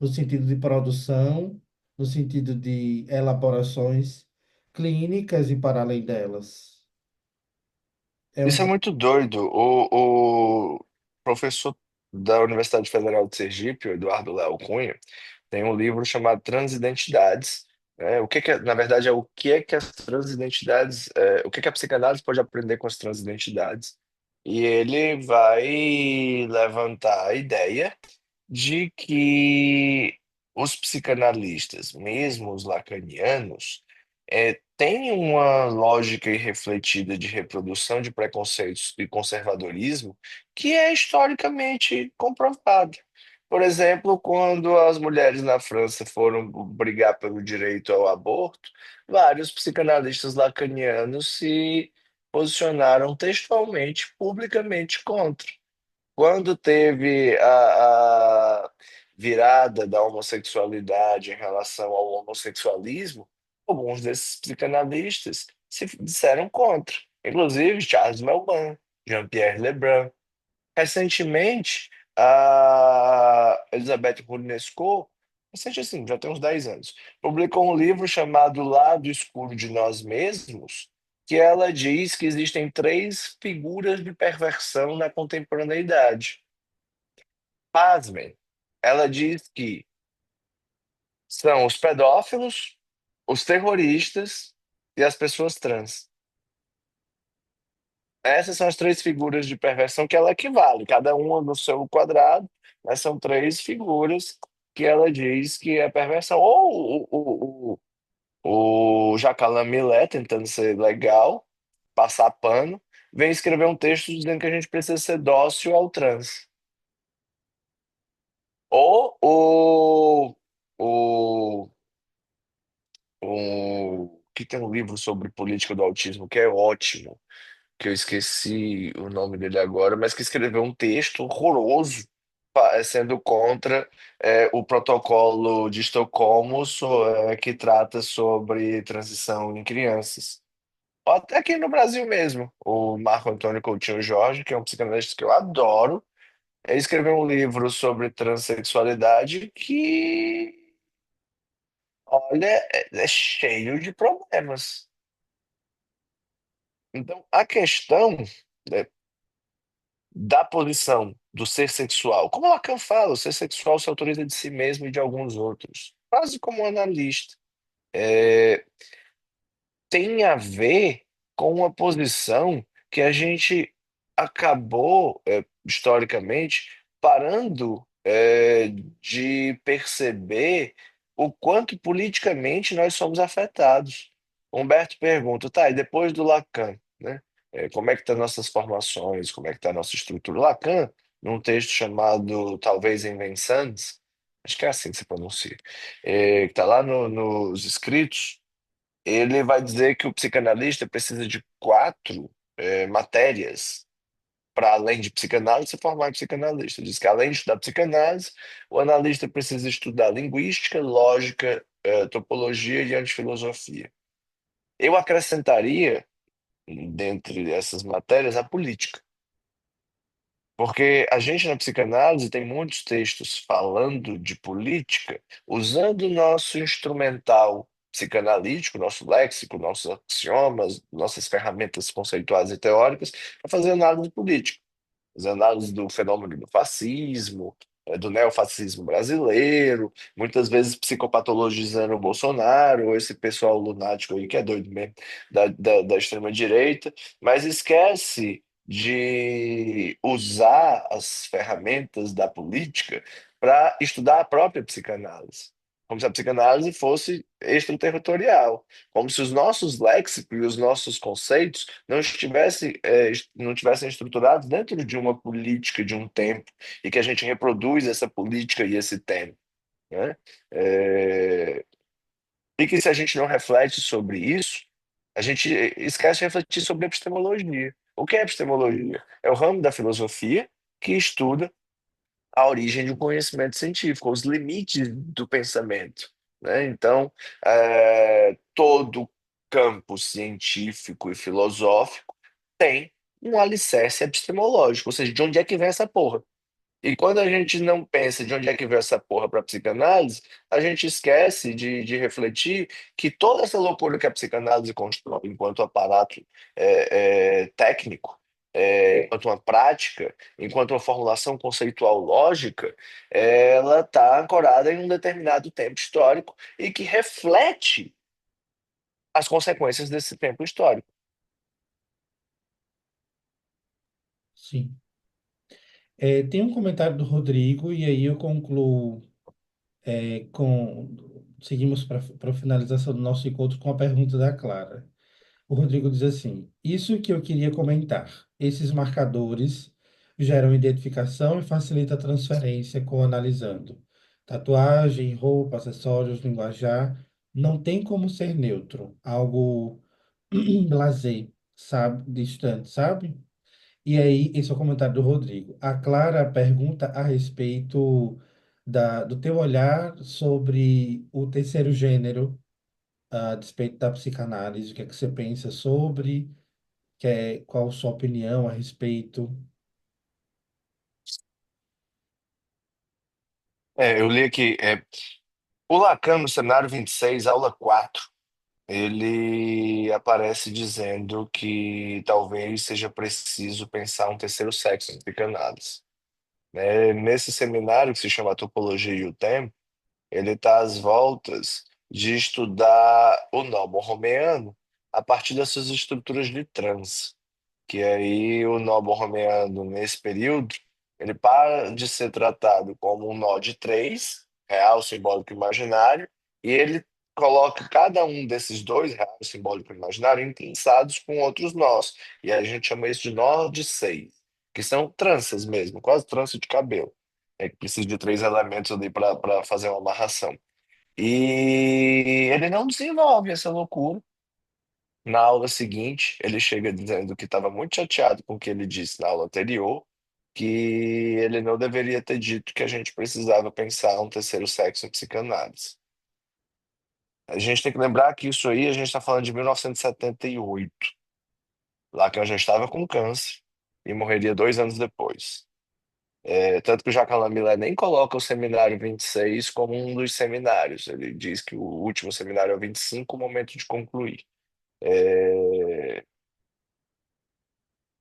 no sentido de produção, no sentido de elaborações clínicas e para além delas? É Isso é um. muito doido. O professor da Universidade Federal de Sergipe, o Eduardo Léo Cunha, tem um livro chamado Transidentidades. Né? Na verdade, é o que é que as transidentidades, o que é que a psicanálise pode aprender com as transidentidades. E ele vai levantar a ideia de que os psicanalistas, mesmo os lacanianos, têm uma lógica irrefletida de reprodução de preconceitos e conservadorismo que é historicamente comprovada. Por exemplo, quando as mulheres na França foram brigar pelo direito ao aborto, vários psicanalistas lacanianos se posicionaram textualmente, publicamente contra. Quando teve a virada da homossexualidade em relação ao homossexualismo, alguns desses psicanalistas se disseram contra, inclusive Charles Melman, Jean-Pierre Lebrun. Recentemente, a Elisabeth Rounesco, recente assim, já tem uns 10 anos, publicou um livro chamado Lado Escuro de Nós Mesmos, que ela diz que existem três figuras de perversão na contemporaneidade. Pasmem, ela diz que são os pedófilos, os terroristas e as pessoas trans. Essas são as três figuras de perversão que ela equivale, cada uma no seu quadrado, mas são três figuras que ela diz que é perversão. Ou o Jacalan Millet, tentando ser legal, passar pano, vem escrever um texto dizendo que a gente precisa ser dócil ao trans. Ou o que tem um livro sobre política do autismo que é ótimo, que eu esqueci o nome dele agora, mas que escreveu um texto horroroso sendo contra o protocolo de Estocolmo, que trata sobre transição em crianças. Ou até aqui no Brasil mesmo, o Marco Antônio Coutinho Jorge, que é um psicanalista que eu adoro, ele escreveu um livro sobre transexualidade que, olha, é cheio de problemas. Então, a questão, né, da posição do ser sexual, como Lacan fala, o ser sexual se autoriza de si mesmo e de alguns outros, quase como um analista. É, tem a ver com uma posição que a gente acabou, historicamente, parando, de perceber o quanto politicamente nós somos afetados. Humberto pergunta, tá, e depois do Lacan, né? Como é que estão nossas formações, como é que está a nossa estrutura? Lacan, num texto chamado Talvez Invenções, acho que é assim que se pronuncia, que está lá nos escritos, ele vai dizer que o psicanalista precisa de quatro matérias para, além de psicanálise, se formar em psicanalista. Diz que, além de estudar psicanálise, o analista precisa estudar linguística, lógica, topologia e antifilosofia. Eu acrescentaria, dentre essas matérias, a política. Porque a gente na psicanálise tem muitos textos falando de política, usando o nosso instrumental psicanalítico, nosso léxico, nossos axiomas, nossas ferramentas conceituais e teóricas, para fazer análise política, as análises do fenômeno do fascismo, do neofascismo brasileiro, muitas vezes psicopatologizando o Bolsonaro, ou esse pessoal lunático aí que é doido mesmo, da extrema-direita, mas esquece de usar as ferramentas da política para estudar a própria psicanálise. Como se a psicanálise fosse extraterritorial, como se os nossos léxicos e os nossos conceitos não tivessem estruturados dentro de uma política, de um tempo, e que a gente reproduz essa política e esse tempo, né? É, E que se a gente não reflete sobre isso, a gente esquece de refletir sobre epistemologia. O que é epistemologia? É o ramo da filosofia que estuda a origem de um conhecimento científico, os limites do pensamento, né? Então, todo campo científico e filosófico tem um alicerce epistemológico, ou seja, de onde é que vem essa porra? E quando a gente não pensa de onde é que veio essa porra para psicanálise, a gente esquece de refletir que toda essa loucura que a psicanálise constrói enquanto aparato técnico, enquanto uma prática, enquanto uma formulação conceitual lógica, ela está ancorada em um determinado tempo histórico e que reflete as consequências desse tempo histórico. Sim. Tem um comentário do Rodrigo, e aí eu concluo com. Seguimos para a finalização do nosso encontro com a pergunta da Clara. O Rodrigo diz assim: Isso que eu queria comentar. Esses marcadores geram identificação e facilita a transferência com analisando. Tatuagem, roupa, acessórios, linguajar, não tem como ser neutro, algo lazer, sabe, distante, sabe? E aí, esse é o comentário do Rodrigo. A Clara pergunta a respeito do teu olhar sobre o terceiro gênero, a despeito da psicanálise, o que é que você pensa sobre, qual a sua opinião a respeito? Eu li aqui, o Lacan no cenário 26, aula 4. Ele aparece dizendo que talvez seja preciso pensar um terceiro sexo em psicanálise. Nesse seminário que se chama Topologia e o Tempo, ele está às voltas de estudar o nó borromeano a partir dessas estruturas de transe, que aí o nó borromeano, nesse período, ele para de ser tratado como um nó de três, real, simbólico e imaginário, e ele coloca cada um desses dois, real, simbólico e imaginário, entrançados com outros nós. E aí a gente chama isso de nó de seis, que são tranças mesmo, quase trança de cabelo. Que precisa de três elementos ali para fazer uma amarração. E ele não desenvolve essa loucura. Na aula seguinte, ele chega dizendo que estava muito chateado com o que ele disse na aula anterior, que ele não deveria ter dito que a gente precisava pensar um terceiro sexo em psicanálise. A gente tem que lembrar que isso aí a gente está falando de 1978. Lacan já estava com câncer e morreria 2 anos depois. Tanto que o Jacques Lamillé nem coloca o seminário 26 como um dos seminários. Ele diz que o último seminário é o 25, o momento de concluir. É,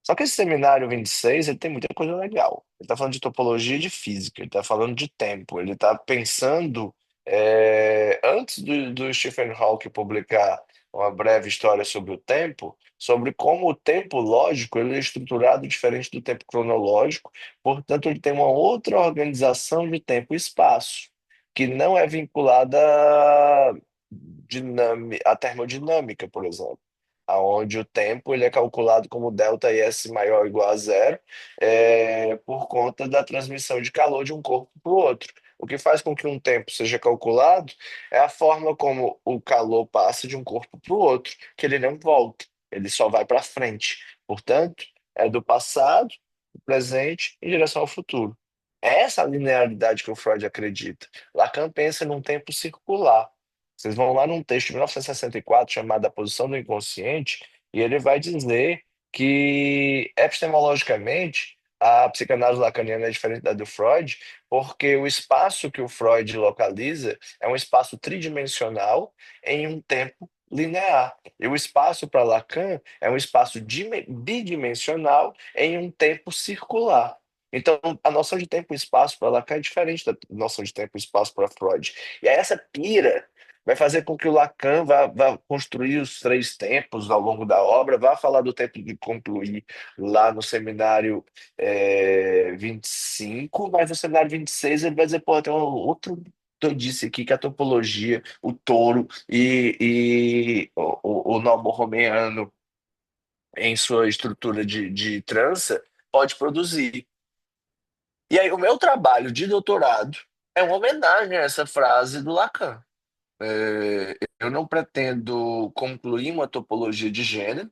Só que esse seminário 26, ele tem muita coisa legal. Ele está falando de topologia e de física, ele está falando de tempo, ele está pensando, antes do Stephen Hawking publicar uma breve história sobre o tempo, sobre como o tempo lógico ele é estruturado diferente do tempo cronológico, portanto, ele tem uma outra organização de tempo e espaço, que não é vinculada à termodinâmica, por exemplo, aonde o tempo ele é calculado como delta S maior ou igual a zero, por conta da transmissão de calor de um corpo para o outro. O que faz com que um tempo seja calculado é a forma como o calor passa de um corpo para o outro, que ele não volta, ele só vai para frente. Portanto, é do passado, do presente, em direção ao futuro. É essa a linearidade que o Freud acredita. Lacan pensa num tempo circular. Vocês vão lá num texto de 1964 chamado A Posição do Inconsciente, E ele vai dizer que, epistemologicamente, a psicanálise lacaniana é diferente da do Freud, porque o espaço que o Freud localiza é um espaço tridimensional em um tempo linear. E o espaço para Lacan é um espaço bidimensional em um tempo circular. Então, a noção de tempo e espaço para Lacan é diferente da noção de tempo e espaço para Freud. E aí essa pira vai fazer com que o Lacan vá construir os três tempos ao longo da obra, vá falar do tempo de concluir lá no seminário 25, mas no seminário 26 ele vai dizer, pô, tem um outro doidice aqui, que é a topologia, o touro e o nomo romeano em sua estrutura de trança pode produzir. E aí o meu trabalho de doutorado é uma homenagem a essa frase do Lacan. Eu não pretendo concluir uma topologia de gênero.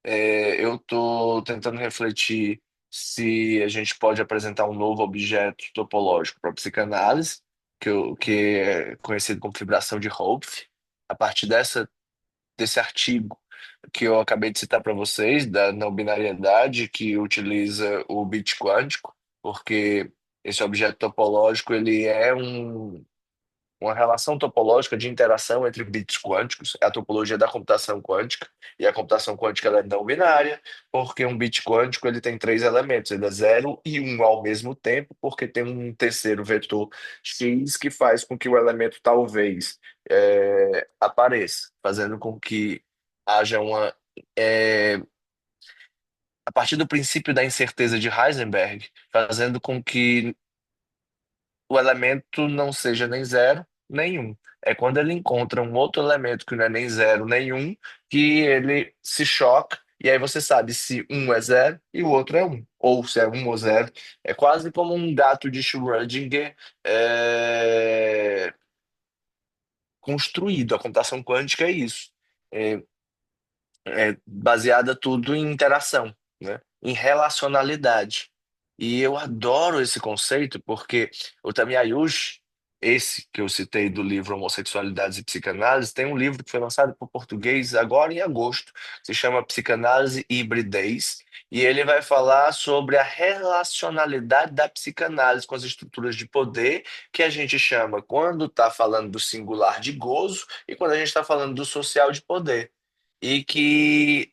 Eu estou tentando refletir se a gente pode apresentar um novo objeto topológico para a psicanálise, que é conhecido como fibração de Hopf. A partir desse artigo que eu acabei de citar para vocês, da não binariedade, que utiliza o bit quântico, porque esse objeto topológico ele é uma relação topológica de interação entre bits quânticos, é a topologia da computação quântica, e a computação quântica ela é não binária, porque um bit quântico ele tem três elementos, ele é 0 e um ao mesmo tempo, porque tem um terceiro vetor x que faz com que o elemento talvez apareça, fazendo com que haja é, a partir do princípio da incerteza de Heisenberg, fazendo com que o elemento não seja nem zero, nem um. É quando ele encontra um outro elemento que não é nem zero, nem um, que ele se choca, e aí você sabe se um é zero e o outro é um. Ou se é um ou zero. É quase como um gato de Schrödinger construído. A computação quântica é isso. É, é baseada tudo em interação, né? Em relacionalidade. E eu adoro esse conceito porque o Tamiayush, esse que eu citei do livro Homossexualidades e Psicanálise, tem um livro que foi lançado por português agora em agosto, se chama Psicanálise e Hibridez, e ele vai falar sobre a relacionalidade da psicanálise com as estruturas de poder, que a gente chama quando está falando do singular de gozo e quando a gente está falando do social de poder e que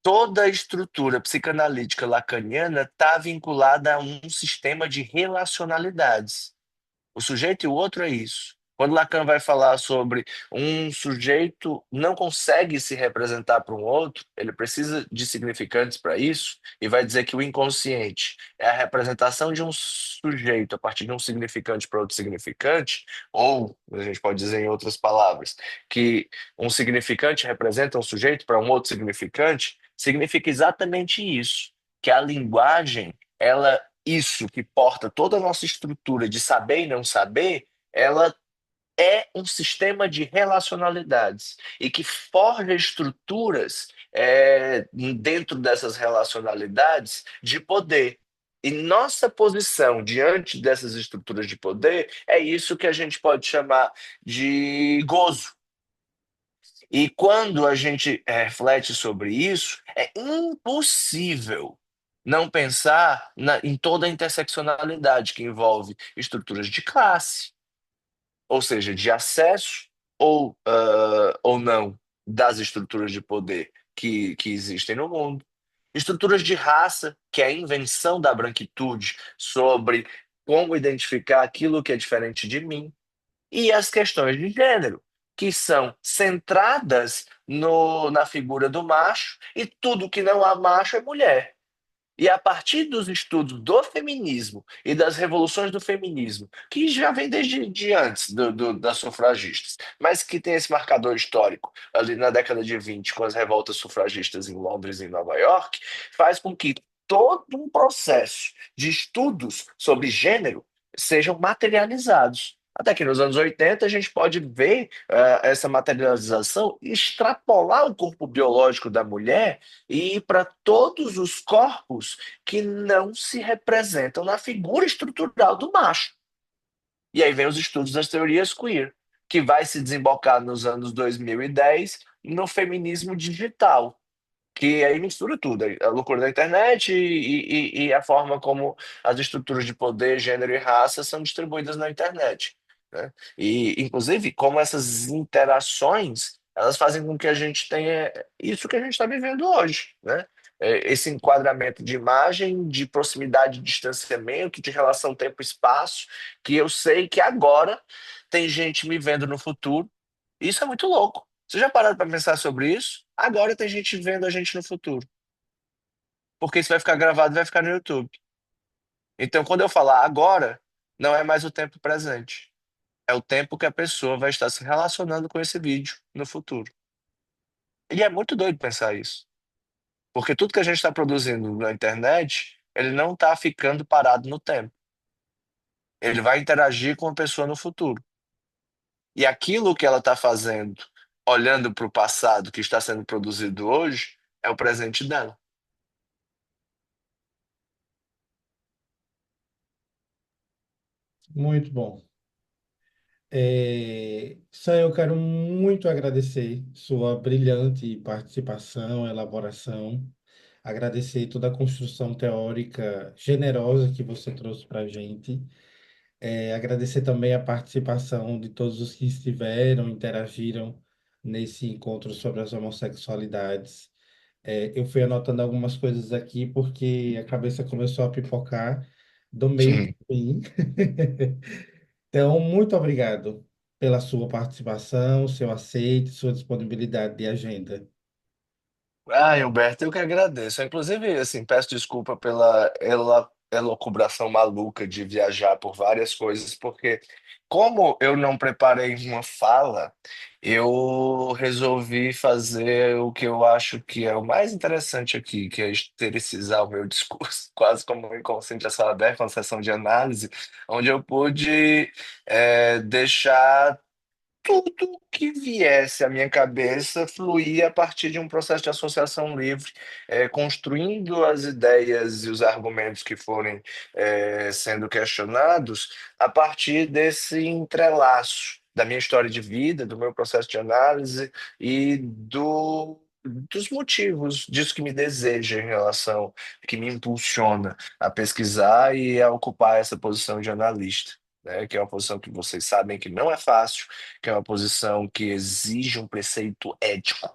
toda a estrutura psicanalítica lacaniana está vinculada a um sistema de relacionalidades. O sujeito e o outro é isso. Quando Lacan vai falar sobre um sujeito não consegue se representar para um outro, ele precisa de significantes para isso, e vai dizer que o inconsciente é a representação de um sujeito a partir de um significante para outro significante, ou a gente pode dizer em outras palavras, que um significante representa um sujeito para um outro significante, significa exatamente isso, que a linguagem, ela isso que porta toda a nossa estrutura de saber e não saber, ela é um sistema de relacionalidades e que forja estruturas dentro dessas relacionalidades de poder. E nossa posição diante dessas estruturas de poder é isso que a gente pode chamar de gozo. E quando a gente reflete sobre isso, é impossível não pensar em toda a interseccionalidade que envolve estruturas de classe, ou seja, de acesso ou não das estruturas de poder que existem no mundo. Estruturas de raça, que é a invenção da branquitude sobre como identificar aquilo que é diferente de mim e as questões de gênero, que são centradas na figura do macho, e tudo que não há macho é mulher. E a partir dos estudos do feminismo e das revoluções do feminismo, que já vem desde antes das sufragistas, mas que tem esse marcador histórico ali na década de 20, com as revoltas sufragistas em Londres e em Nova York, faz com que todo um processo de estudos sobre gênero sejam materializados. Até que nos anos 80 a gente pode ver essa materialização extrapolar o corpo biológico da mulher e ir para todos os corpos que não se representam na figura estrutural do macho. E aí vem os estudos das teorias queer, que vai se desembocar nos anos 2010 no feminismo digital, que aí mistura tudo, a loucura da internet e a forma como as estruturas de poder, gênero e raça são distribuídas na internet, né? E, inclusive, como essas interações, elas fazem com que a gente tenha isso que a gente está vivendo hoje, né? Esse enquadramento de imagem, de proximidade, de distanciamento, de relação tempo-espaço, que eu sei que agora tem gente me vendo no futuro. Isso é muito louco. Você já parou para pensar sobre isso? Agora tem gente vendo a gente no futuro, porque isso vai ficar gravado e vai ficar no YouTube. Então, quando eu falar agora, não é mais o tempo presente. É o tempo que a pessoa vai estar se relacionando com esse vídeo no futuro. E é muito doido pensar isso, porque tudo que a gente está produzindo na internet, ele não está ficando parado no tempo. Ele vai interagir com a pessoa no futuro. E aquilo que ela está fazendo, olhando para o passado que está sendo produzido hoje, é o presente dela. Muito bom. Sam, eu quero muito agradecer sua brilhante participação, elaboração, agradecer toda a construção teórica generosa que você trouxe para a gente. Agradecer também a participação de todos os que estiveram, interagiram nesse encontro sobre as homossexualidades. Eu fui anotando algumas coisas aqui porque a cabeça começou a pipocar do meio para o fim. Então, muito obrigado pela sua participação, seu aceite, sua disponibilidade de agenda. Ah, Humberto, eu que agradeço. Inclusive, assim, peço desculpa pela elocubração maluca de viajar por várias coisas, porque como eu não preparei uma fala, eu resolvi fazer o que eu acho que é o mais interessante aqui, que é estericizar o meu discurso, quase como um inconsciente a sala aberta, uma sessão de análise, onde eu pude deixar tudo que viesse à minha cabeça fluía a partir de um processo de associação livre, construindo as ideias e os argumentos que forem sendo questionados a partir desse entrelaço da minha história de vida, do meu processo de análise e dos motivos disso que me deseja em relação, que me impulsiona a pesquisar e a ocupar essa posição de analista. Né, que é uma posição que vocês sabem que não é fácil, que é uma posição que exige um preceito ético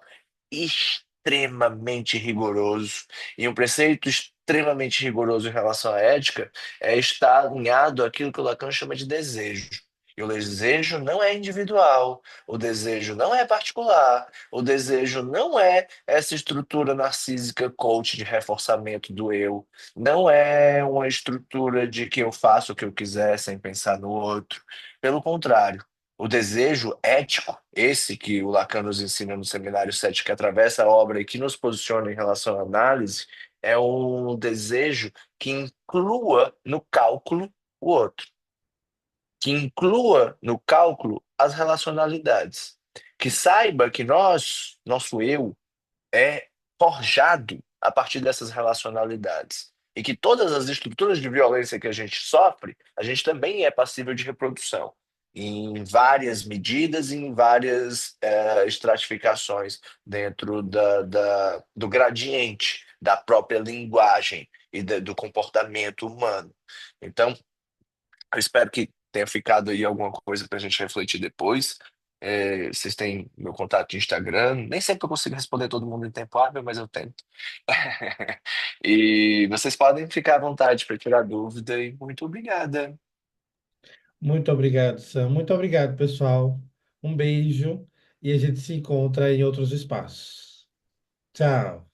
extremamente rigoroso. E um preceito extremamente rigoroso em relação à ética é estar alinhado àquilo que o Lacan chama de desejo. E o desejo não é individual, o desejo não é particular, o desejo não é essa estrutura narcísica coach de reforçamento do eu, não é uma estrutura de que eu faço o que eu quiser sem pensar no outro. Pelo contrário, o desejo ético, esse que o Lacan nos ensina no Seminário 7, que atravessa a obra e que nos posiciona em relação à análise, é um desejo que inclua no cálculo o outro, que inclua no cálculo as relacionalidades, que saiba que nosso eu, é forjado a partir dessas relacionalidades. E que todas as estruturas de violência que a gente sofre, a gente também é passível de reprodução, em várias medidas, em várias estratificações dentro do gradiente da própria linguagem e do comportamento humano. Então, eu espero que tenha ficado aí alguma coisa para a gente refletir depois. Vocês têm meu contato de Instagram. Nem sempre eu consigo responder todo mundo em tempo hábil, mas eu tento. E vocês podem ficar à vontade para tirar dúvida. E muito obrigada. Muito obrigado, Sam. Muito obrigado, pessoal. Um beijo e a gente se encontra em outros espaços. Tchau.